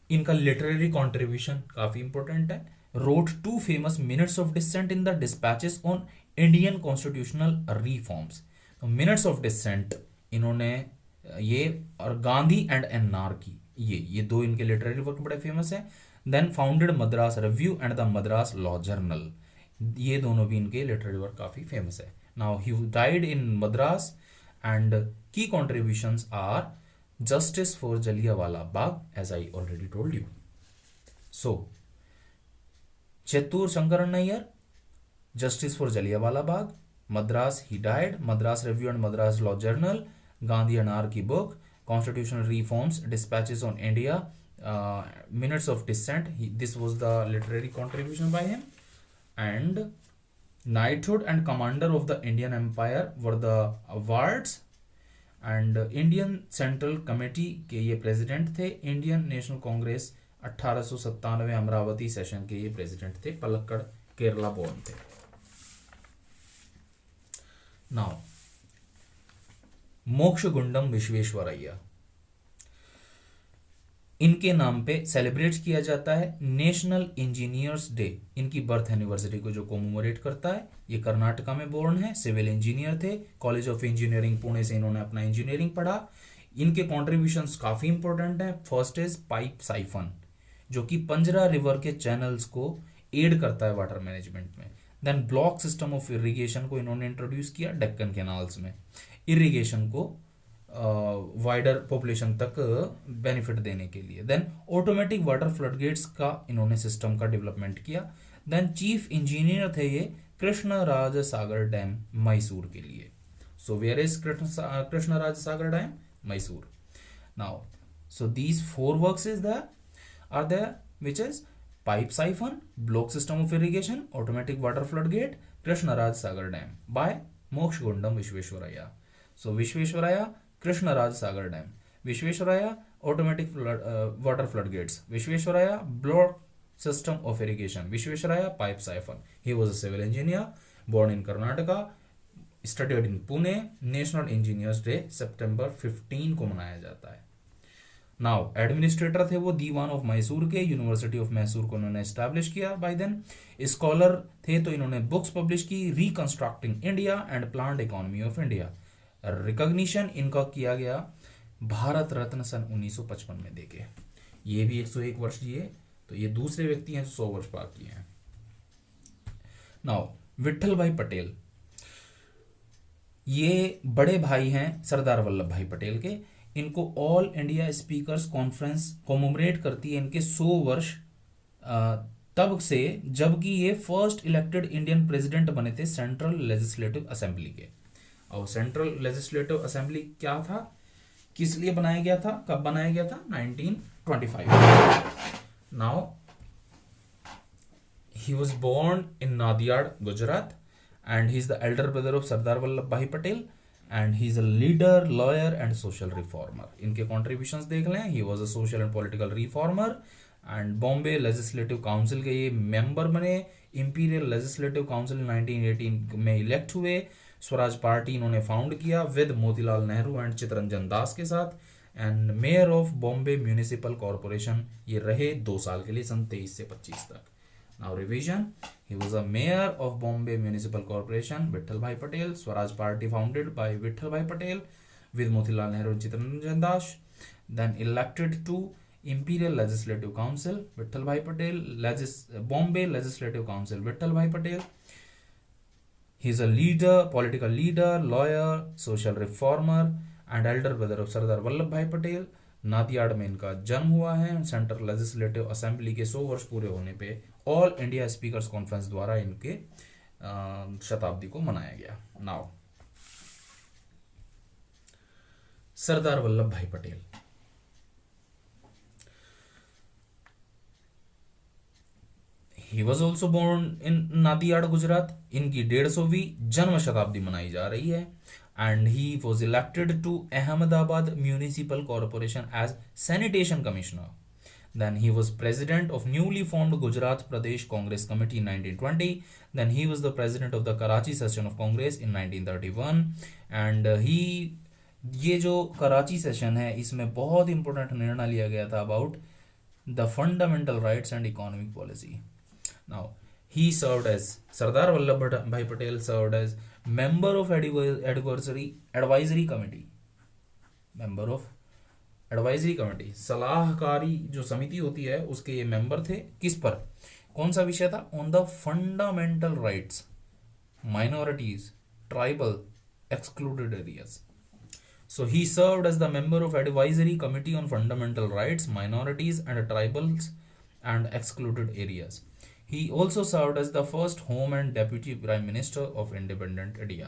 इनका लिटरेरी कॉन्ट्रीब्यूशन काफी इंपॉर्टेंट है. wrote 2 famous minutes of dissent in the dispatches on Indian constitutional reforms. तो मिनट्स ऑफ डिसेंट इन्होंने ये, और गांधी एंड एनार्की, ये 2 इनके लिटरेरी वर्क बड़े फेमस है. Then founded Madras review and the Madras law journal, ये दोनों भी इनके लिटरेरी वर्क काफी फेमस है. Now he died in Madras and key contributions are justice for Jallianwala Bagh, as I already told you. So Chettur Sankaran Nair, justice for Jallianwala Bagh, Madras he died, Madras Review and Madras Law Journal, Gandhi Anarchy book, constitutional reforms, dispatches on India, minutes of dissent. This was the literary contribution by him. And knighthood and commander of the Indian Empire were the awards. And Indian Central Committee के ये president थे. Indian national Congress 1897 Amravati session के ये president थे. Palakkad, Kerala born थे. Now Mokshagundam Visvesvaraya, इनके नाम पे सेलिब्रेट किया जाता है नेशनल इंजीनियर्स डे. इनकी बर्थ एनिवर्सरी को जो कोमोमोरेट करता है. ये कर्नाटका में बोर्न है, सिविल इंजीनियर थे. कॉलेज ऑफ इंजीनियरिंग पुणे से इन्होंने अपना इंजीनियरिंग पढ़ा. इनके कॉन्ट्रीब्यूशंस काफी इंपॉर्टेंट है. फर्स्ट इज पाइप साइफन, जो कि पंजरा रिवर के चैनल्स को एड करता है वाटर मैनेजमेंट में. Then block system of irrigation को इन्होंने इंट्रोड्यूस किया डेक्कन कैनाल्स में, इरिगेशन को वाइडर पॉपुलेशन तक बेनिफिट देने के लिए. देन ऑटोमेटिक वाटर फ्लडगेट्स का इन्होंने सिस्टम का डेवलपमेंट किया. देन चीफ इंजीनियर थे ये कृष्णराज सागर डैम मैसूर के लिए. So where is Krishnaraja Sagar dam? Mysore. Now so these 4 works is the are there, which is pipe siphon, block system of irrigation, automatic water floodgate, Krishnaraj Sagar Dam by Mokshgundam Vishveshwaraya. So Vishveshwaraya, Krishnaraj Sagar Dam. Vishveshwaraya, automatic water floodgates. Vishveshwaraya, block system of irrigation. Vishveshwaraya, pipe siphon. He was a civil engineer, born in Karnataka, studied in Pune. National Engineers Day September 15 को मनाया जाता है. Now administrator थे वो दीवान of Mysore के, university of Mysore को उन्होंने establish किया बाय देन. स्कॉलर थे तो इन्होंने बुक्स पब्लिश की, reconstructing India and planned economy of India. Recognition इनका किया गया भारत रत्न सन 1955 में देके. ये भी 101 वर्ष जिए, तो ये दूसरे व्यक्ति हैं 100 वर्ष पार किए हैं. नाउ विठल भाई पटेल, ये बड़े भाई हैं सरदार वल्लभ भाई पटेल के. इनको ऑल इंडिया स्पीकर्स कॉन्फ्रेंस कोमोमरेट करती है इनके 100 वर्ष तब से, जबकि ये फर्स्ट इलेक्टेड इंडियन प्रेसिडेंट बने थे सेंट्रल लेजिस्लेटिव असेंबली के. और सेंट्रल लेजिस्लेटिव असेंबली क्या था? किस लिए बनाया गया था, कब बनाया गया था? 1925। Now he was born in Nadiad, Gujarat, and he is the elder brother of Sardar Vallabhbhai Patel, and he is a leader, lawyer and social reformer. इनके contributions देख लें. He was a social and political reformer and Bombay Legislative Council के ये member बने. Imperial Legislative Council 1918 में elect हुए. Swaraj party इन्होंने found किया विद मोतीलाल नेहरू एंड चितरंजन दास के साथ. And mayor of Bombay municipal corporation ये रहे 2 साल के लिए, सन 23 से 25 तक. Now revision. He was a mayor of Bombay Municipal Corporation, Vittal Bhai Patel. Swaraj Party founded by Vittal Bhai Patel with Motilal Nehru and Chittaranjan Das. Then elected to Imperial Legislative Council, Vittal Bhai Patel. Bombay Legislative Council, Vittal Bhai Patel. He is a leader, political leader, lawyer, social reformer and elder brother of Sardar Vallabhbhai Patel. नादियाड में इनका जन्म हुआ है. Central legislative assembly के 100 वर्ष पूरे होने पे ऑल इंडिया स्पीकर्स कॉन्फ्रेंस द्वारा इनके शताब्दी को मनाया गया. Now Sardar Vallabhbhai Patel. He was also born in Nadiad, Gujarat. इनकी 150वीं जन्म शताब्दी मनाई जा रही है. And he was elected to Ahmedabad Municipal Corporation as Sanitation Commissioner. Then he was president of newly formed Gujarat Pradesh Congress Committee in 1920. Then he was the president of the Karachi session of Congress in 1931. And ये जो Karachi session है इसमें बहुत important निर्णय लिया गया था about the fundamental rights and economic policy. Now he served as Sardar Vallabhbhai Patel served as member of advisory committee. member of advisory committee सलाहकारी जो समिति होती है उसके ये मेंबर थे. किस पर, कौन सा विषय था? On the fundamental rights, minorities, tribal, excluded areas. So he served as the member of advisory committee on fundamental rights, minorities and tribals and excluded areas. He also served as the first home and deputy prime minister of independent India.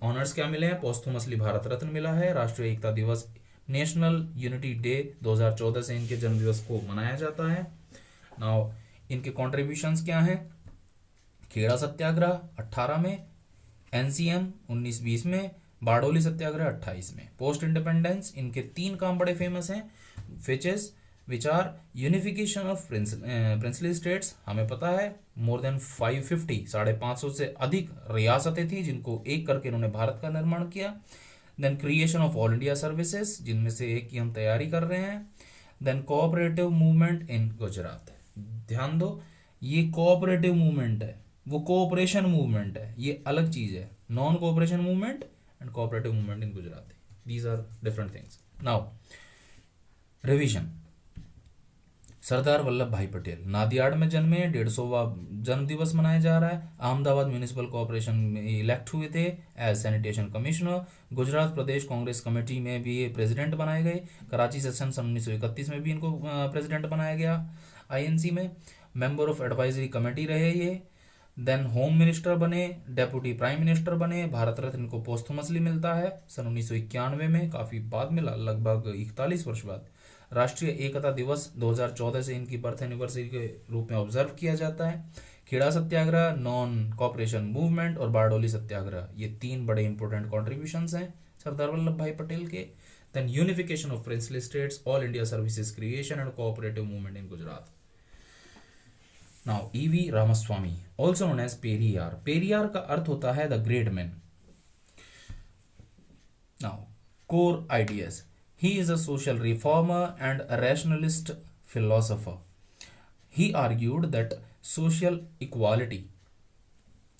Honours क्या मिले हैं? Posthumously Bharat Ratna मिला है. राष्ट्रीय एकता दिवस, national unity day 2014 से इनके जन्म दिवस को मनाया जाता है. नाउ इनके कॉन्ट्रीब्यूशंस क्या हैं? खेड़ा सत्याग्रह 18 में, एनसीएम 1920 में, बारडोली सत्याग्रह 28 में. पोस्ट इंडिपेंडेंस इनके 3 काम बड़े फेमस हैं, which are unification of princely states. हमें पता है मोर देन 550 550 से अधिक रियासतें थी जिनको एक करके इन्होंने भारत का निर्माण किया. Then creation of all India services, जिनमें से एक की हम तैयारी कर रहे हैं. Then cooperative movement in Gujarat. ध्यान दो, ये कोऑपरेटिव मूवमेंट है, वो कोऑपरेशन मूवमेंट है, ये अलग चीज है. Non cooperation movement and cooperative movement in Gujarat, these are different things. Now revision. Sardar Vallabhbhai Patel नादियाड में जन्मे, 150वां जन्म दिवस मनाया जा रहा है. अहमदाबाद म्यूनिसिपल कॉर्पोरेशन में इलेक्ट हुए थे एज सैनिटेशन कमिश्नर. गुजरात प्रदेश कांग्रेस कमेटी में भी ये प्रेसिडेंट बनाए गए. कराची सेशन 1931 में भी इनको प्रेसिडेंट बनाया गया आईएनसी में. मेंबर ऑफ एडवाइजरी कमेटी रहे ये. देन होम मिनिस्टर बने, डेप्यूटी प्राइम मिनिस्टर बने. भारत रत्न इनको पोस्टुमसली मिलता है सन 1991 में, काफ़ी बाद मिला, लगभग 41 वर्ष बाद. राष्ट्रीय एकता दिवस 2014 से इनकी बर्थ एनिवर्सरी के रूप में ऑब्जर्व किया जाता है. खेड़ा सत्याग्रह, नॉन कॉपरेशन मूवमेंट और बारडोली सत्याग्रह, ये 3 बड़े इंपॉर्टेंट कॉन्ट्रीब्यूशंस हैं सरदार वल्लभ भाई पटेल के. Then unification of princely states, all India services creation and cooperative movement in Gujarat. Now E V Ramasamy, also known as Periyar. Periyar का अर्थ होता है the great man. Now core ideas. He is a social reformer and a rationalist philosopher. He argued that social equality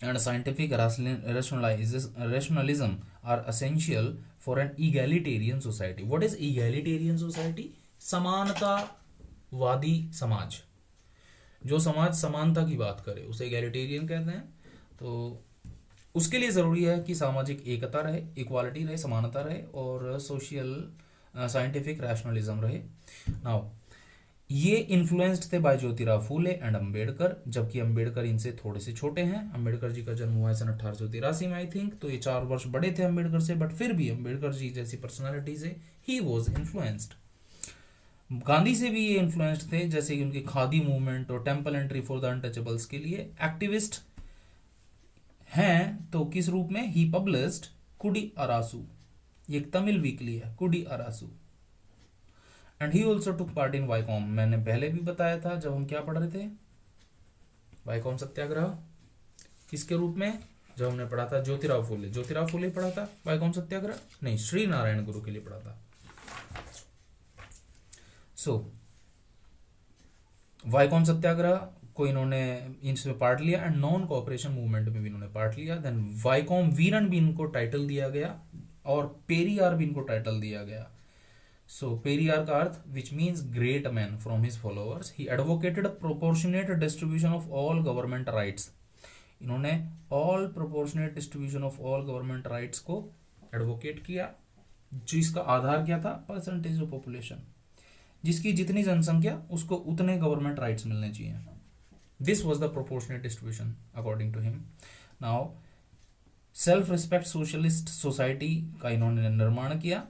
and scientific rationalism are essential for an egalitarian society. What is egalitarian society? समानतावादी समाज. जो समाज समानता की बात करे उसे egalitarian कहते हैं. तो उसके लिए ज़रूरी है कि सामाजिक एकता रहे, इक्वालिटी रहे, समानता रहे और सोशल साइंटिफिक रैशनलिज्म रहे. नाउ ये इन्फ्लुएंस्ड थे बाय ज्योतिराव फूले एंड अंबेडकर, जबकि अंबेडकर इनसे थोड़े से छोटे हैं। अंबेडकर जी का जन्म हुआ है सन 1883 में आई थिंक, तो ये 4 वर्ष बड़े थे अंबेडकर से, बट फिर भी अंबेडकर जी जैसी पर्सनालिटी से ही वॉज इन्फ्लुएंस्ड। गांधी से भी ये इन्फ्लुएंस्ड थे, जैसे कि उनकी खादी मूवमेंट और temple entry for the untouchables के लिए एक्टिविस्ट हैं। तो किस रूप में? ही पब्लिश्ड कुडी अरासू, ये एक तमिल वीकली है, Kudi Arasu. And he also took part in Vaikom. मैंने पहले भी बताया था जब हम क्या पढ़ रहे थे, वाईकॉम सत्याग्रह किसके रूप में, जब हमने पढ़ा था ज्योतिराव फूले, ज्योतिराव फूले पढ़ा था वाईकॉम सत्याग्रह, नहीं श्री नारायण गुरु के लिए पढ़ा था। सो वाईकॉम सत्याग्रह को इन्होंने इसमें पार्ट लिया एंड नॉन कोऑपरेशन मूवमेंट में भी इन्होंने पार्ट लिया। देन वाईकॉम वीरन भी इनको टाइटल दिया गया और पेरियार भी इनको टाइटल दिया गया। सो पेरियार का अर्थ which means great man from his followers. He advocated proportionate distribution of all government rights. इन्होंने all proportionate distribution of all government rights को एडवोकेट किया, जिसका आधार क्या था? परसेंटेज ऑफ पॉपुलेशन, जिसकी जितनी जनसंख्या उसको उतने गवर्नमेंट राइट्स मिलने चाहिए। This was the proportionate distribution according to him. Now self respect socialist society का इन्होंने निर्माण किया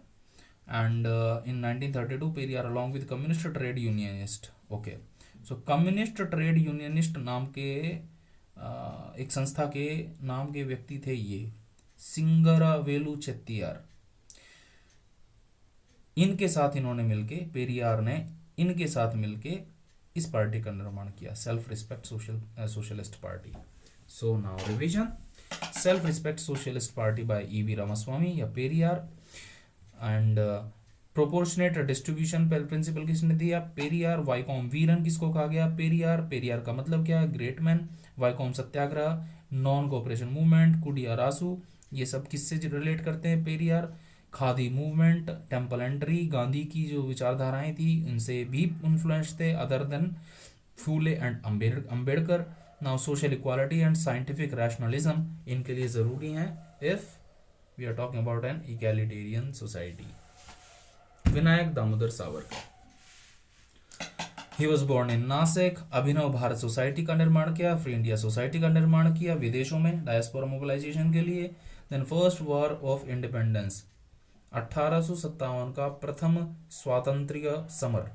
and in 1932 Periyar along with communist trade unionist. Okay, so communist trade unionist नाम के एक संस्था के नाम के व्यक्ति थे ये सिंगरावेलु चेत्तियार। इनके साथ इन्होंने मिलके, पेरियार ने इनके साथ मिलके इस पार्टी का निर्माण किया, self respect socialist party. So now revision, self respect socialist party by E V Ramaswamy या Periyar and proportionate distribution principle किसने दिया? पेरियार। वाईकॉम वीरन किसको कहा गया? पेरियार। पेरियार का मतलब क्या है? Great man. Vaikom Satyagraha, non cooperation movement, Kudi Arasu, ये सब किससे रिलेट करते हैं? Periyar. Khadi movement, temple entry, Gandhi की जो विचारधाराएं थी उनसे भी इन्फ्लुएंस थे other than Phule and Ambedkar. Now social equality and scientific rationalism इनके लिए जरूरी हैं if we are talking about an egalitarian society. Vinayak Damodar Savarkar, he was born in Nashik. Abhinav Bharat society का निर्माण किया, फ्री इंडिया सोसाइटी का निर्माण किया विदेशों में डायस्पोरा मोबिलाइजेशन के लिए। Then first war of independence 1857 का प्रथम स्वातंत्र्य समर,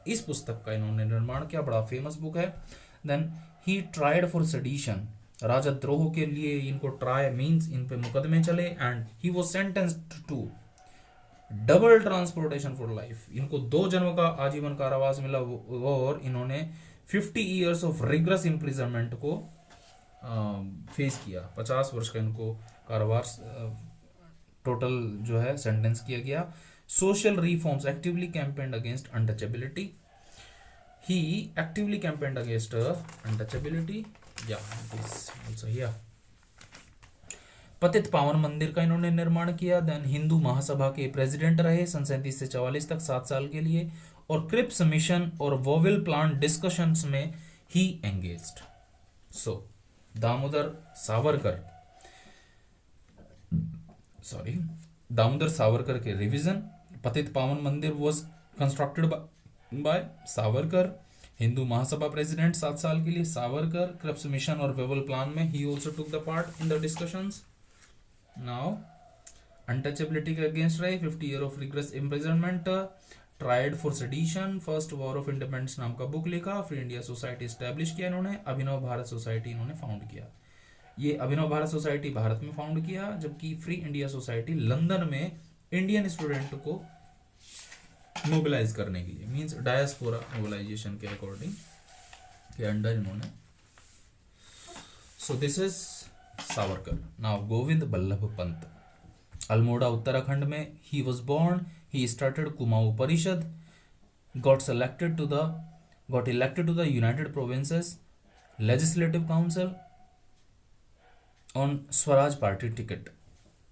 इस पुस्तक का इन्होंने निर्माण किया, बड़ा फेमस बुक है। Then he tried for sedition, राजद्रोह के लिए इनको ट्राई मींस इन पे मुकदमे चले and he was sentenced to double transportation for life. इनको 2 जन्म का आजीवन कारावास मिला और इन्होंने 50 ईयर्स ऑफ रिग्रेस इम्प्रिजनमेंट को फेस किया। 50 वर्ष का इनको कारावास टोटल जो है सेंटेंस किया गया। Social reforms, actively campaigned against untouchability, he actively campaigned against untouchability, या it is also here. Patit Pavan मंदिर का इन्होंने निर्माण किया। देन हिंदू महासभा के प्रेसिडेंट रहे सन 37 से 44 तक, 7 साल के लिए। और क्रिप्स मिशन और वोविल प्लान डिस्कशंस में he engaged. So Damodar Savarkar के revision, Patit Pavan Mandir was constructed by Savarkar. Hindu Mahasabha president 7 साल के लिए सावरकर। क्रिप्स मिशन और वेवल प्लान में he also took the part in the discussions. Now untouchability के अगेंस्ट रहे, 50 year of rigorous imprisonment, tried for sedition, first war of independence नाम का book लिखा, फ्री इंडिया सोसाइटी स्टैब्लिश किया इन्होंने, अभिनव Bharat society इन्होंने फाउंड किया। ये अभिनव भारत सोसाइटी भारत में फाउंड किया, जबकि फ्री इंडिया सोसाइटी लंदन में इंडियन स्टूडेंट को मोबिलाइज करने के लिए, मींस डायस्पोरा मोबिलाइजेशन के अकॉर्डिंग के अंडर इन्होंने। So this is Savarkar. Now Govind Ballabh Pant, Almora Uttarakhand में he was born. He started Kumaon Parishad, got elected to the United Provinces Legislative Council on Swaraj Party ticket.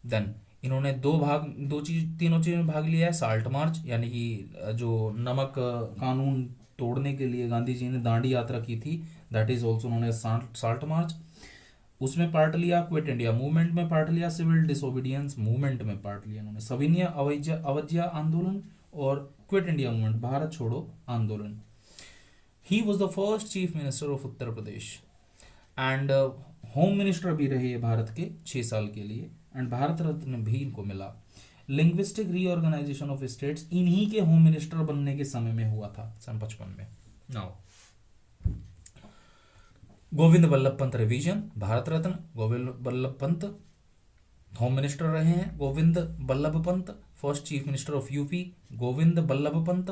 Then इन्होंने तीनों चीज में भाग लिया है। साल्ट मार्च, यानी कि जो नमक कानून तोड़ने के लिए गांधी जी ने दांडी यात्रा की थी, that is also known as salt march, उसमें पार्ट लिया। क्विट इंडिया मूवमेंट में पार्ट लिया। सिविल डिसोबीडियंस मूवमेंट में पार्ट लिया इन्होंने। सविनय अवज्ञा आंदोलन और क्विट इंडिया मूवमेंट, भारत छोड़ो आंदोलन। ही was the first chief minister of Uttar Pradesh and home minister भी रहे ये भारत के 6 साल के लिए, एंड भारत रत्न भी इनको मिला। लिंग्विस्टिक रीऑर्गेनाइजेशन ऑफ स्टेट्स इन्हीं के होम मिनिस्टर बनने के समय में हुआ था, सन 55 में। Now Govind Ballabh Pant revision, Bharat Ratna Govind Ballabh Pant home minister रहे हैं। Govind Ballabh Pant first chief minister of UP, Govind Ballabh Pant.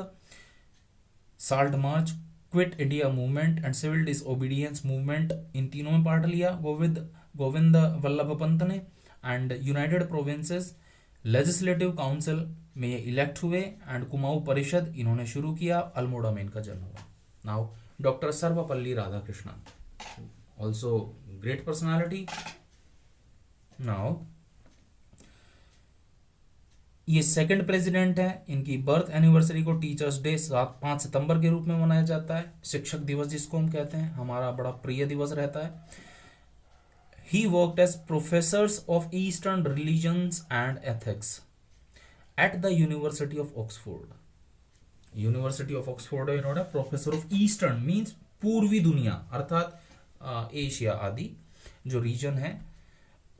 Salt march, quit India movement and civil disobedience movement, इन तीनों में पार्ट लिया गोविंद वल्लभ पंत ने। And united provinces legislative council में ये इलेक्ट हुए, एंड कुमाऊं परिषद इन्होंने शुरू किया। अल्मोड़ा में इनका जन्म हुआ। Now doctor Sarvepalli Radhakrishnan, also great personality. Now ये सेकंड प्रेसिडेंट है। इनकी बर्थ एनिवर्सरी को टीचर्स डे 5 सितंबर के रूप में मनाया जाता है, शिक्षक दिवस जिसको हम कहते हैं, हमारा बड़ा प्रिय दिवस रहता है। He worked as professors of Eastern religions and ethics at the University of Oxford. University of Oxford इन्होंने प्रोफेसर ऑफ ईस्टर्न मीन्स पूर्वी दुनिया अर्थात एशिया आदि जो रीजन है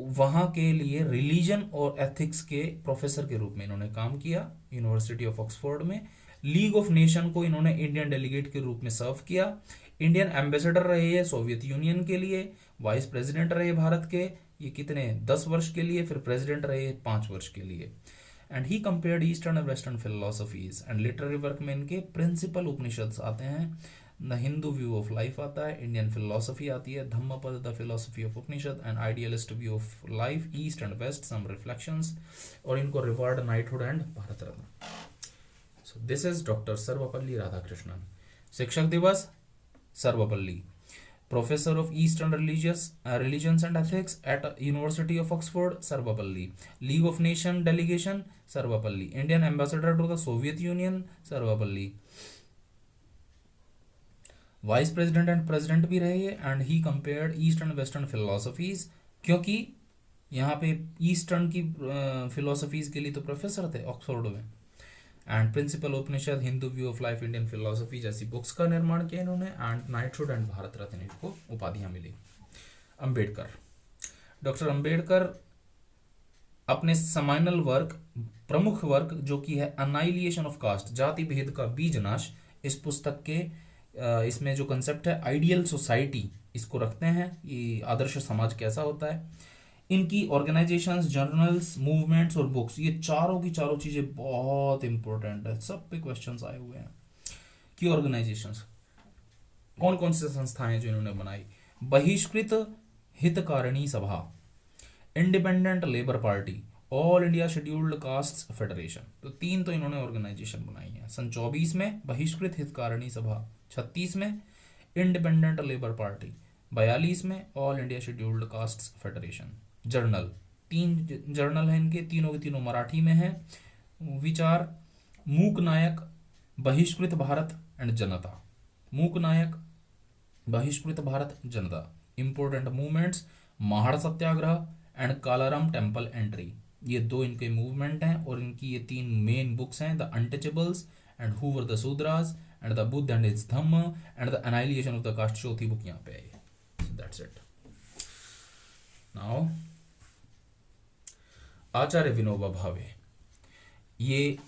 वहाँ के लिए रिलीजन और एथिक्स के प्रोफेसर के रूप में इन्होंने काम किया यूनिवर्सिटी ऑफ ऑक्सफोर्ड में। लीग ऑफ नेशन को इन्होंने इंडियन डेलीगेट के रूप में सर्व किया। इंडियन एम्बेसडर रहे हैं सोवियत यूनियन के लिए। वाइस प्रेसिडेंट रहे भारत के, ये कितने 10 वर्ष के लिए, फिर प्रेसिडेंट रहे 5 वर्ष के लिए। And he compared eastern and western philosophies and literary work में इनके प्रिंसिपल उपनिषद आते हैं। The Hindu view of life आता है, इंडियन फिलोसफी आती है, Dhammapada the philosophy of Upanishad and idealist view of life, east and west some reflections, और इनको reward knighthood and Bharat Ratna. So this is doctor Sarvepalli Radhakrishnan. शिक्षक दिवस Sarvepalli, professor of eastern religions and ethics at university of Oxford Sarvepalli, League of nation delegation Sarvepalli, Indian ambassador to the Soviet Union Sarvepalli, vice president and president भी रहे and he compared east and western philosophies, क्योंकि यहाँ पे eastern की philosophies के लिए तो professor थे ऑक्सफोर्ड में। And principal Upanishad, Hindu view of life, Indian philosophy जैसी बुक्स का निर्माण किया इन्होंने। And knighthood and Bharat Ratna इनको उपाधियां मिली। अंबेडकर, डॉक्टर अंबेडकर अपने समाइनल वर्क, प्रमुख वर्क जो कि है अनाइलिएशन ऑफ कास्ट, जाति भेद का बीज नाश, इस पुस्तक के इसमें जो कंसेप्ट है आइडियल सोसाइटी इसको रखते हैं, ये आदर्श समाज कैसा होता है। इनकी ऑर्गेनाइजेशंस, जर्नल्स, मूवमेंट्स और बुक्स, ये चारों की चारों चीजें बहुत इंपॉर्टेंट है, सब पे क्वेश्चंस आए हुए हैं कि ऑर्गेनाइजेशंस कौन कौन सी संस्थाएं जो इन्होंने बनाई। बहिष्कृत हितकारिणी सभा, independent labour party, all India scheduled caste federation, तो 3 तो इन्होंने ऑर्गेनाइजेशन बनाई है। सन 24 में बहिष्कृत हितकारिणी सभा, 36 में इंडिपेंडेंट लेबर पार्टी, 42 में all India scheduled caste federation. Journal, 3 journal हैं इनके, तीनों के तीनों मराठी में हैं। विचार, मूक नायक, बहिष्कृत भारत एंड जनता, मूक नायक, Bahishkrit Bharat, Janata. Important movements, Mahad Satyagraha and Kalaram temple entry, ये 2 इनके मूवमेंट हैं। और इनकी ये 3 मेन बुक्स हैं, the untouchables and who were the Shudras and the Buddha and his Dhamma and the annihilation of the caste, चौथी बुक यहाँ पे है। That's it. Now Acharya Vinoba Bhave, ये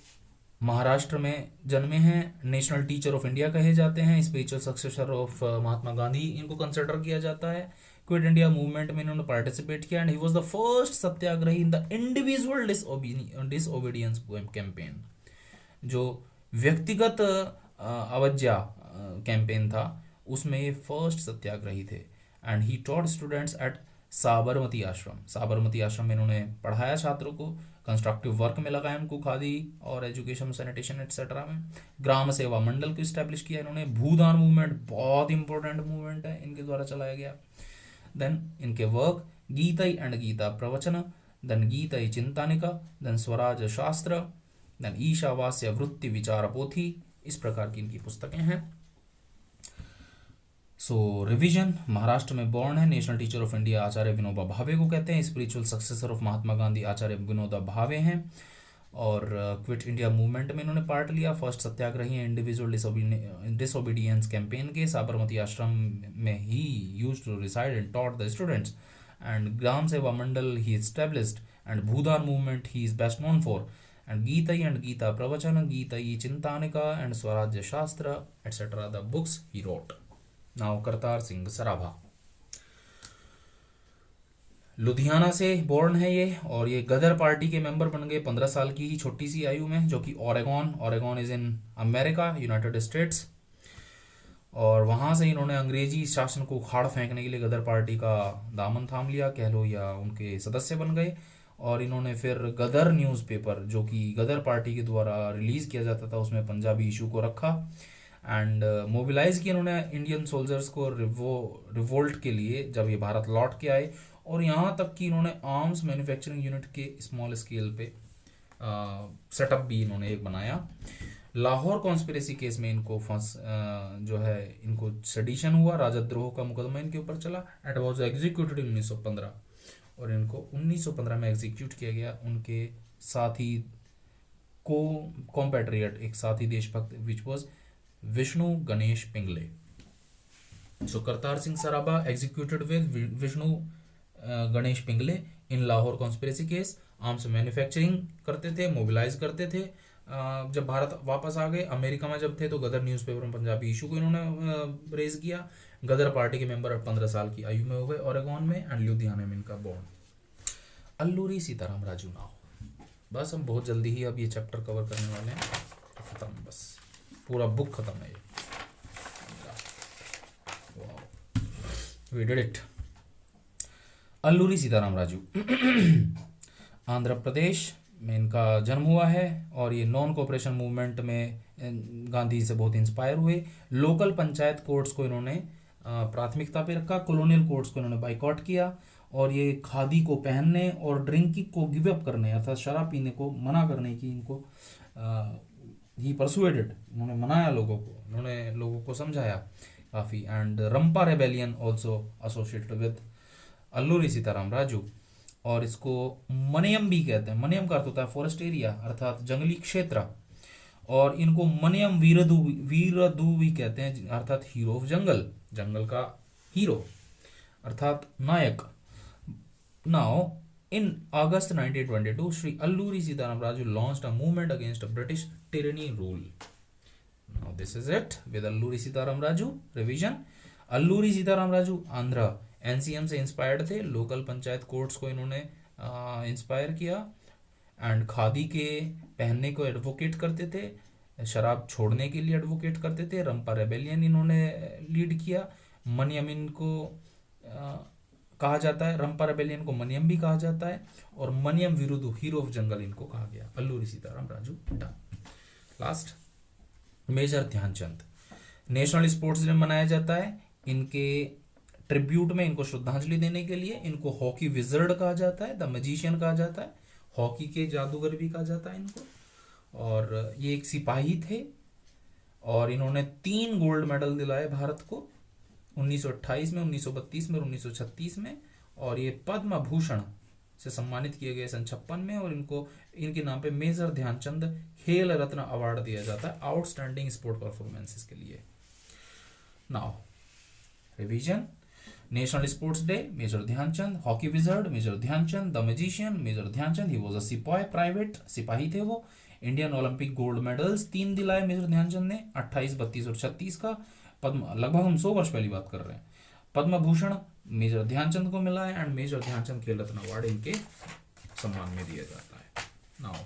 महाराष्ट्र में जन्मे हैं, नेशनल टीचर ऑफ इंडिया कहे जाते हैं, spiritual successor of Mahatma Gandhi इनको कंसिडर किया जाता है। क्विट इंडिया मूवमेंट में इन्होंने पार्टिसिपेट किया and he was the first satyagrahi in the individual disobedience campaign, जो व्यक्तिगत अवज्ञा कैंपेन था उसमें ये फर्स्ट सत्याग्रही थे। And he taught students at Sabarmati Ashram, Sabarmati Ashram में इन्होंने पढ़ाया छात्रों को, कंस्ट्रक्टिव वर्क में लगाया उनको, खादी और एजुकेशन, सैनिटेशन एक्सेट्रा में। ग्राम सेवा मंडल को इस्टेब्लिश किया इन्होंने। भूदान मूवमेंट बहुत इंपॉर्टेंट मूवमेंट है, इनके द्वारा चलाया गया। देन इनके वर्क, गीतई एंड गीता प्रवचन, देन गीतई चिंतानिका, देन स्वराज शास्त्र, देन ईशावास्य वृत्ति विचार पोथी, इस प्रकार की इनकी पुस्तकें हैं। सो रिवीजन, महाराष्ट्र में बॉर्न है, नेशनल टीचर ऑफ इंडिया आचार्य विनोबा भावे को कहते हैं, spiritual successor of Mahatma Gandhi आचार्य विनोबा भावे हैं। और क्विट इंडिया मूवमेंट में इन्होंने पार्ट लिया। फर्स्ट सत्याग्रही हैं इंडिविजुअल डिसोबीडियंस कैंपेन के। साबरमती आश्रम में he used to reside and taught the students and Gram Seva Mandal he established and Bhoodan movement he is best known for and Geetai and Gita Pravachan Geetai Chintanika and Swarajya Shastra etcetera the books he wrote. Now Kartar Singh Sarabha Ludhiana से born है ये, और ये गदर party के member बन गए 15 साल की ही छोटी सी आयु में, जो कि Oregon is in America, United states. और वहाँ से इन्होंने अंग्रेजी शासन को उखाड़ फेंकने के लिए गदर पार्टी का दामन थाम लिया कह लो, या उनके सदस्य बन गए। और इन्होंने फिर गदर न्यूज़पेपर जो कि गदर पार्टी के द्वारा रिलीज़ किया जाता था उसमें पंजाबी इशू को रखा एंड मोबिलाइज किया इन्होंने इंडियन सोल्जर्स को रिवोल्ट के लिए जब ये भारत लौट के आए। और यहाँ तक कि इन्होंने आर्म्स मैन्युफैक्चरिंग यूनिट के स्मॉल स्केल पे सेटअप भी इन्होंने एक बनाया। लाहौर कॉन्स्पिरेसी केस में इनको जो है इनको सेडिशन हुआ, राजद्रोह का मुकदमा इनके ऊपर चला एंड वाज एग्जीक्यूटेड 1915, और इनको 1915 में एग्जीक्यूट किया गया। उनके साथी को कॉम्पैट्रियट एक साथी देशभक्त which was Vishnu Ganesh Pingle. So Kartar Singh Sarabha executed with Vishnu Ganesh Pingle in Lahore conspiracy case. Arms manufacturing करते थे, मोबिलाइज करते थे। जब भारत वापस आ गए, अमेरिका में जब थे तो गदर न्यूज़पेपर में पंजाबी इशू को इन्होंने रेज किया। गदर पार्टी के मेंबर 15 साल की आयु में हो गए ओरेगॉन में एंड लुधियाना में इनका बॉर्न। अल्लूरी सीताराम राजू नाव। बस हम बहुत जल्दी ही अब ये चैप्टर कवर करने वाले हैं, खत्म, बस पूरा बुक खत्म है ये। We did it. Alluri Sitarama Raju Andhra Pradesh में इनका जन्म हुआ है, और ये नॉन कोऑपरेशन मूवमेंट में गांधी से बहुत इंस्पायर हुए। लोकल पंचायत कोर्ट्स को इन्होंने प्राथमिकता पे रखा, कॉलोनियल कोर्ट्स को इन्होंने बाइकआउट किया, और ये खादी को पहनने और ड्रिंकिंग को गिव अप करने अर्थात शराब पीने को मना करने की इनको ही परसुएडेड, उन्होंने मनाया लोगों को, उन्होंने लोगों को समझाया काफ़ी। And Rampa rebellion also associated with Alluri Sitarama Raju, और इसको मनियम भी कहते हैं। मनियम का अर्थ होता है फॉरेस्ट एरिया अर्थात जंगली क्षेत्र, और इनको मनियम वीरदू भी कहते हैं अर्थात हीरो ऑफ जंगल, जंगल का हीरो अर्थात नायक। Now in August 1922 Shri Alluri Sitarama Raju launched a movement against British tyranny rule. Now this is it with Alluri Sitarama Raju revision. Alluri Sitarama Raju Andhra NCM से इंस्पायर्ड थे, लोकल पंचायत कोर्ट्स को इन्होंने इंस्पायर किया एंड खादी के पहनने को एडवोकेट करते थे, शराब छोड़ने के लिए एडवोकेट करते थे। रंपा रेबेलियन इन्होंने लीड किया। मनियम इनको कहा जाता है, रंपा रेबेलियन को मनियम भी कहा जाता है, और मनियम विरुद्ध हीरो ऑफ जंगल इनको कहा गया। Alluri Sitarama Raju done. Last major Dhyan Chand national sports day मनाया जाता है। इनके ट्रिब्यूट में इनको श्रद्धांजलि देने के लिए इनको हॉकी विजर्ड कहा जाता है, द मैजिशियन कहा जाता है, हॉकी के जादूगर भी कहा जाता है इनको। और ये एक सिपाही थे और इन्होंने 3 गोल्ड मेडल दिलाए भारत को 1928 में, 1932 में और 1936 में। और ये पद्म भूषण से सम्मानित किए गए सन 56 में, और इनको इनके नाम पे मेजर ध्यानचंद खेल रत्न अवार्ड दिया जाता है आउटस्टैंडिंग स्पोर्ट परफॉर्मेंसेस के लिए। Now revision. National sports day major Dhyan Chand, hockey wizard major Dhyan Chand, the magician major Dhyan Chand, he was a सिपाही, प्राइवेट सिपाही थे वो। इंडियन ओलंपिक गोल्ड मेडल्स 3 दिलाए मेजर ध्यानचंद ने, 28, 32 और 36 का। पद्म, लगभग हम 100 वर्ष पहली बात कर रहे हैं। पद्म भूषण मेजर ध्यानचंद को मिला है एंड मेजर ध्यानचंद खेल रत्न अवार्ड इनके सम्मान में दिया जाता है। नाउ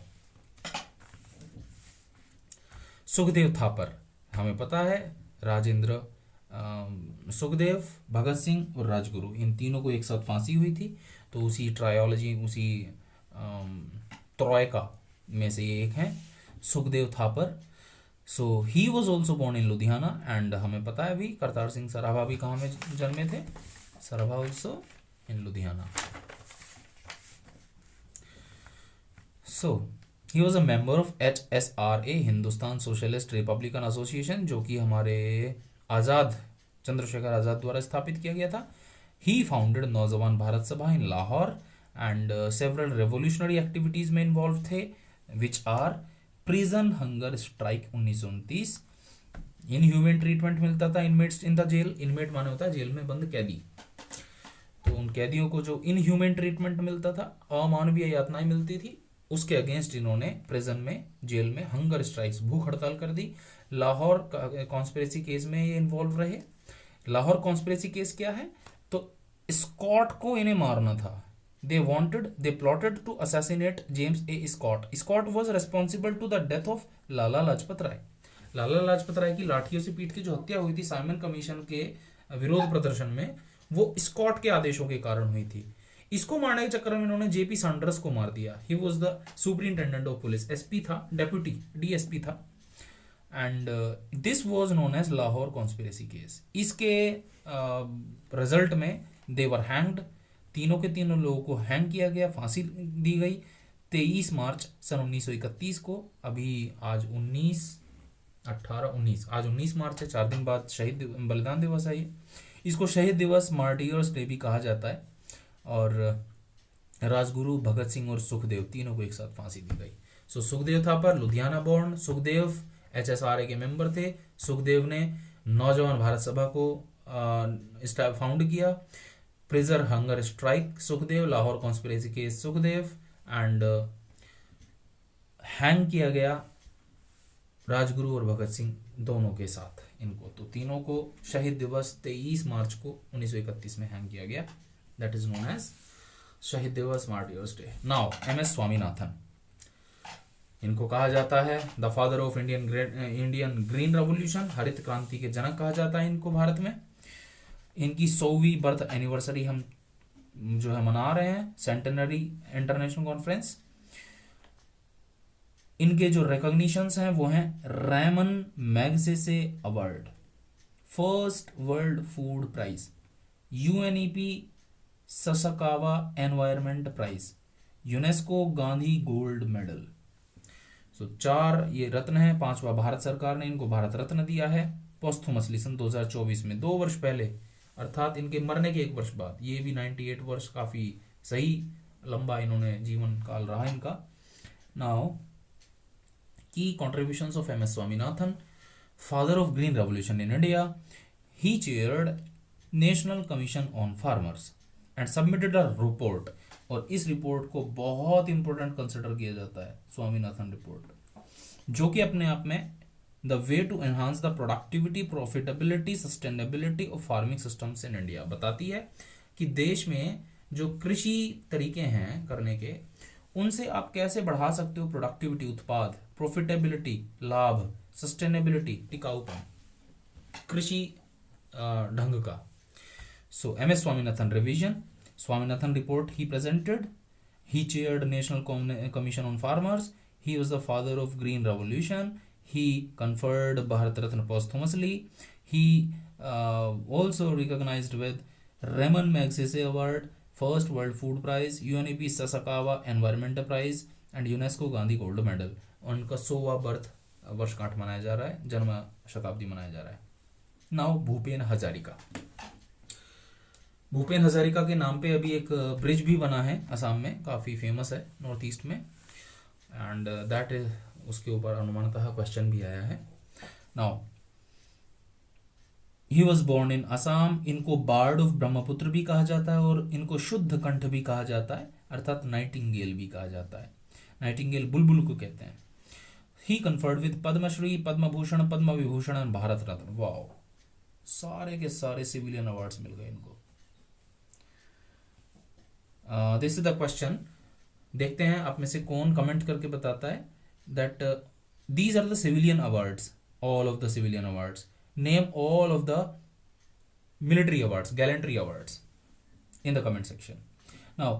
सुखदेव थापर, हमें पता है राजेंद्र सुखदेव, भगत सिंह और राजगुरु, इन तीनों को एक साथ फांसी हुई थी, तो उसी ट्रायोलॉजी, उसी ट्रॉयका में से ये एक है Sukhdev Thapar. So he was also born in Ludhiana and हमें पता है भी करतार सिंह सराभा भी कहाँ में जन्मे थे, Sarabha also in Ludhiana. So he was a member of HSRA, Hindustan socialist Republican association, जो कि हमारे आज़ाद चंद्रशेखर आज़ाद द्वारा स्थापित किया गया था। ही founded Naujawan Bharat Sabha in Lahore and several revolutionary activities में इन्वॉल्व थे। Which are prison hunger strike 1929, inhuman treatment मिलता था inmates in the jail, inmate माने होता है जेल में बंद कैदी, तो उन कैदियों को जो इनह्यूमन ट्रीटमेंट मिलता था, अमानवीय यातनाएं मिलती थी, उसके अगेंस्ट इन्होंने प्रिजन में, जेल में हंगर स्ट्राइक्स, भूख हड़ताल कर दी। लाहौर कॉन्स्पिरेसी केस में ये इन्वॉल्व रहे। लाहौर कॉन्स्पिरेसी केस क्या है, तो स्कॉट को इन्हें मारना था। They plotted to assassinate James A Scott. Scott was responsible to the death of Lala Lajpat Rai. Lala Lajpat Rai की लाठियों से पीट की जो हत्या हुई थी साइमन कमीशन के विरोध प्रदर्शन में, वो स्कॉट के आदेशों के कारण हुई थी। इसको मारने के चक्कर में इन्होंने जेपी सैंडर्स को मार दिया। He was the superintendent of police, SP था, डेप्यूटी डीएसपी था, and this was known as Lahore conspiracy case. इसके रिजल्ट में दे वर हैंग्ड, तीनों के तीनों लोगों को हैंग किया गया, फांसी दी गई 23 मार्च सन 1931 को। अभी आज 19 मार्च है, 4 दिन बाद शहीद बलिदान दिवस है ये। इसको शहीद दिवस, मार्टियर्स डे भी कहा जाता है। और राजगुरु, भगत सिंह और सुखदेव तीनों को एक साथ फांसी दी गई। सो सुखदेव था पर लुधियाना बोर्न। सुखदेव एचएसआरए के मेंबर थे। सुखदेव ने नौजवान भारत सभा को फाउंड किया। प्रिजर hunger strike Sukhdev, Lahore conspiracy case Sukhdev, and hang किया गया राजगुरु और भगत सिंह दोनों के साथ इनको। तो तीनों को शहीद दिवस 23 मार्च को 1931 में हैंग किया गया। दैट इज नोन एज शहीद दिवस, martyrs day. Now MS Swaminathan, इनको कहा जाता है the father of Indian green revolution, हरित क्रांति के जनक कहा जाता है इनको भारत में। इनकी 100वीं बर्थ एनिवर्सरी हम जो है मना रहे हैं, सेंटेनरी इंटरनेशनल कॉन्फ्रेंस। इनके जो रिकॉग्निशंस हैं वो हैं Ramon Magsaysay award, first world food prize, UNEP Sasakawa environment prize, UNESCO Gandhi gold medal. So 4 ये रत्न है। 5वां भारत सरकार ने इनको भारत रत्न दिया है पोस्थुमसली सन 2024 में, 2 वर्ष पहले, अर्थात इनके मरने के 1 वर्ष बाद। ये भी 98 वर्ष, काफी सही लंबा इन्होंने जीवन काल रहा इनका। नाउ की contributions of MS Swaminathan, father of green revolution in India. He chaired National Commission on Farmers and submitted a report, और इस रिपोर्ट को बहुत इंपॉर्टेंट कंसिडर किया जाता है स्वामीनाथन रिपोर्ट, जो कि अपने आप में the way to enhance the productivity, profitability, sustainability of farming systems in India बताती है कि देश में जो कृषि तरीके हैं करने के, उनसे आप कैसे बढ़ा सकते हो प्रोडक्टिविटी, उत्पाद, प्रॉफिटेबिलिटी, लाभ, सस्टेनेबिलिटी, टिकाऊपन कृषि ढंग का। So MS Swaminathan revision, Swaminathan report he presented, he chaired national commission on farmers, he was the father of green revolution, he conferred Bharat Ratna posthumously, he also recognized with Raman Magsaysay Award, First World Food Prize, UNEP Sasakawa Environment Prize and UNESCO Gandhi Gold Medal। उनका 100वां birth वर्षगांठ मनाया जा रहा है, जन्म शताब्दी मनाया जा रहा है। नाउ भूपेन हजारिका, भूपेन हजारिका के नाम पे अभी एक ब्रिज भी बना है असम में, काफ़ी फेमस है नॉर्थ ईस्ट में, एंड दैट इज उसके ऊपर अनुमानतः क्वेश्चन भी आया है। Now he was born in Assam. इनको बार्ड ऑफ ब्रह्मपुत्र भी कहा जाता है और इनको शुद्ध कंठ भी कहा जाता है, अर्थात नाइटिंगेल भी कहा जाता है। नाइटिंगेल बुलबुल को कहते हैं। He conferred with Padma Shri, Padma Bhushan, Padma Vibhushan and Bharat Ratna. Wow, सारे के सारे सिविलियन अवार्ड्स मिल गए इनको। This is the question. देखते हैं आप में से कौन कमेंट करके बताता है that these are the civilian awards, all of the civilian awards. Name all of the military awards, gallantry awards in the comment section. Now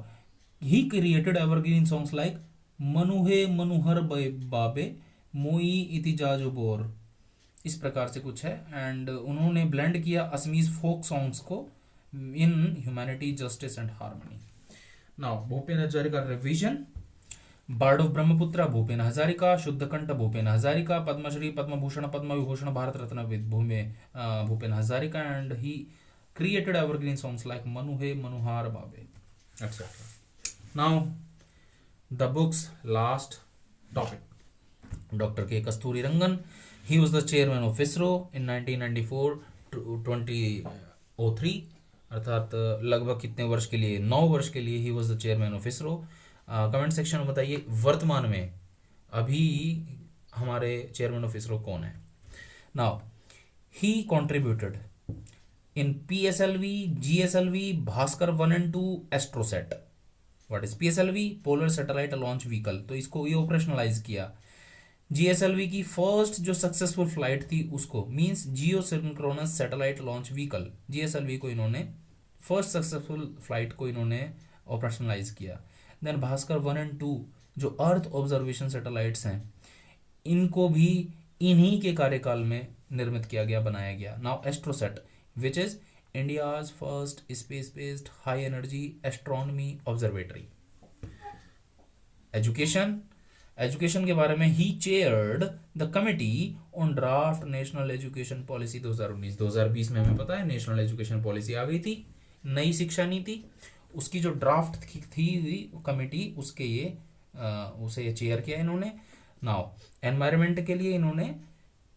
he created evergreen songs like मनुहे मनुहर बाबे मोई इति जाजो बोर, इस प्रकार से कुछ है। एंड उन्होंने blend किया असमीज फोक सॉन्ग्स को in humanity, justice and harmony. Now Bhupen Hazarika revision. Bard of Brahmaputra Bhupen Hazarika, Sudhakantha Bhupen Hazarika, Padma Shri, Padma Bhushan, Padma Vibhushan, Bharat Ratna with Bhupen Hazarika, and he created evergreen songs like Manuhe Manuhar Babe etcetera. Now the books last topic doctor K Kasturirangan, he was the chairman of ISRO in 1994 to 2003, अर्थात लगभग कितने वर्ष के लिए, 9 वर्ष के लिए ही was the chairman of ISRO. Comment section में बताइए वर्तमान में अभी हमारे चेयरमैन ऑफ इसरो कौन है। Now he contributed in PSLV, GSLV, Bhaskara 1 and 2, AstroSat. What is PSLV? Polar satellite launch vehicle, तो इसको ये ऑपरेशनलाइज किया। GSLV की फर्स्ट जो सक्सेसफुल फ्लाइट थी उसको, means geosynchronous satellite launch vehicle, GSLV को इन्होंने फर्स्ट सक्सेसफुल फ्लाइट को इन्होंने ऑपरेशनलाइज किया। देन भास्कर 1 and 2 जो अर्थ ऑब्जर्वेशन सैटेलाइट्स हैं, इनको भी इन्हीं के कार्यकाल में निर्मित किया गया, बनाया गया। Now AstroSat which is India's first space-based high-energy astronomy observatory. Education के बारे में he chaired the committee on draft national education policy 2019-2020 में हमें पता है नेशनल एजुकेशन पॉलिसी आ गई थी, नई शिक्षा नीति, उसकी जो ड्राफ्ट थी कमेटी, उसे चेयर किया इन्होंने। नाउ एनवायरमेंट के लिए इन्होंने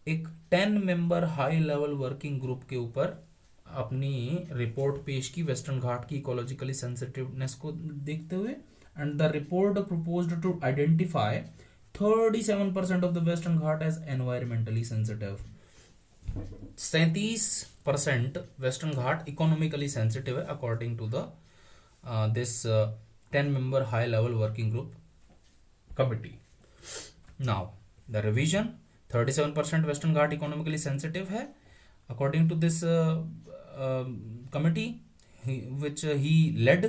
एक 10 member high level working group के ऊपर अपनी रिपोर्ट पेश की वेस्टर्न घाट की इकोलॉजिकली सेंसिटिवनेस को देखते हुए, and the report proposed to identify 37% of the western Ghat as environmentally sensitive. 37% western Ghat economically sensitive है according to the this 10 member high level working group committee. Now the revision, 37% western Ghat economically sensitive है according to this committee which he led,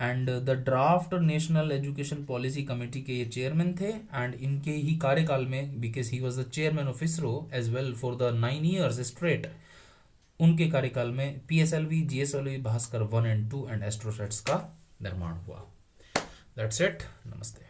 and the draft national education policy committee के ये chairman थे, and इनके ही कार्यकाल में, because he was the chairman of ISRO as well for the 9 years straight, उनके कार्यकाल में PSLV, GSLV, Bhaskara 1 and 2 and Astrosats का निर्माण हुआ। That's it. नमस्ते।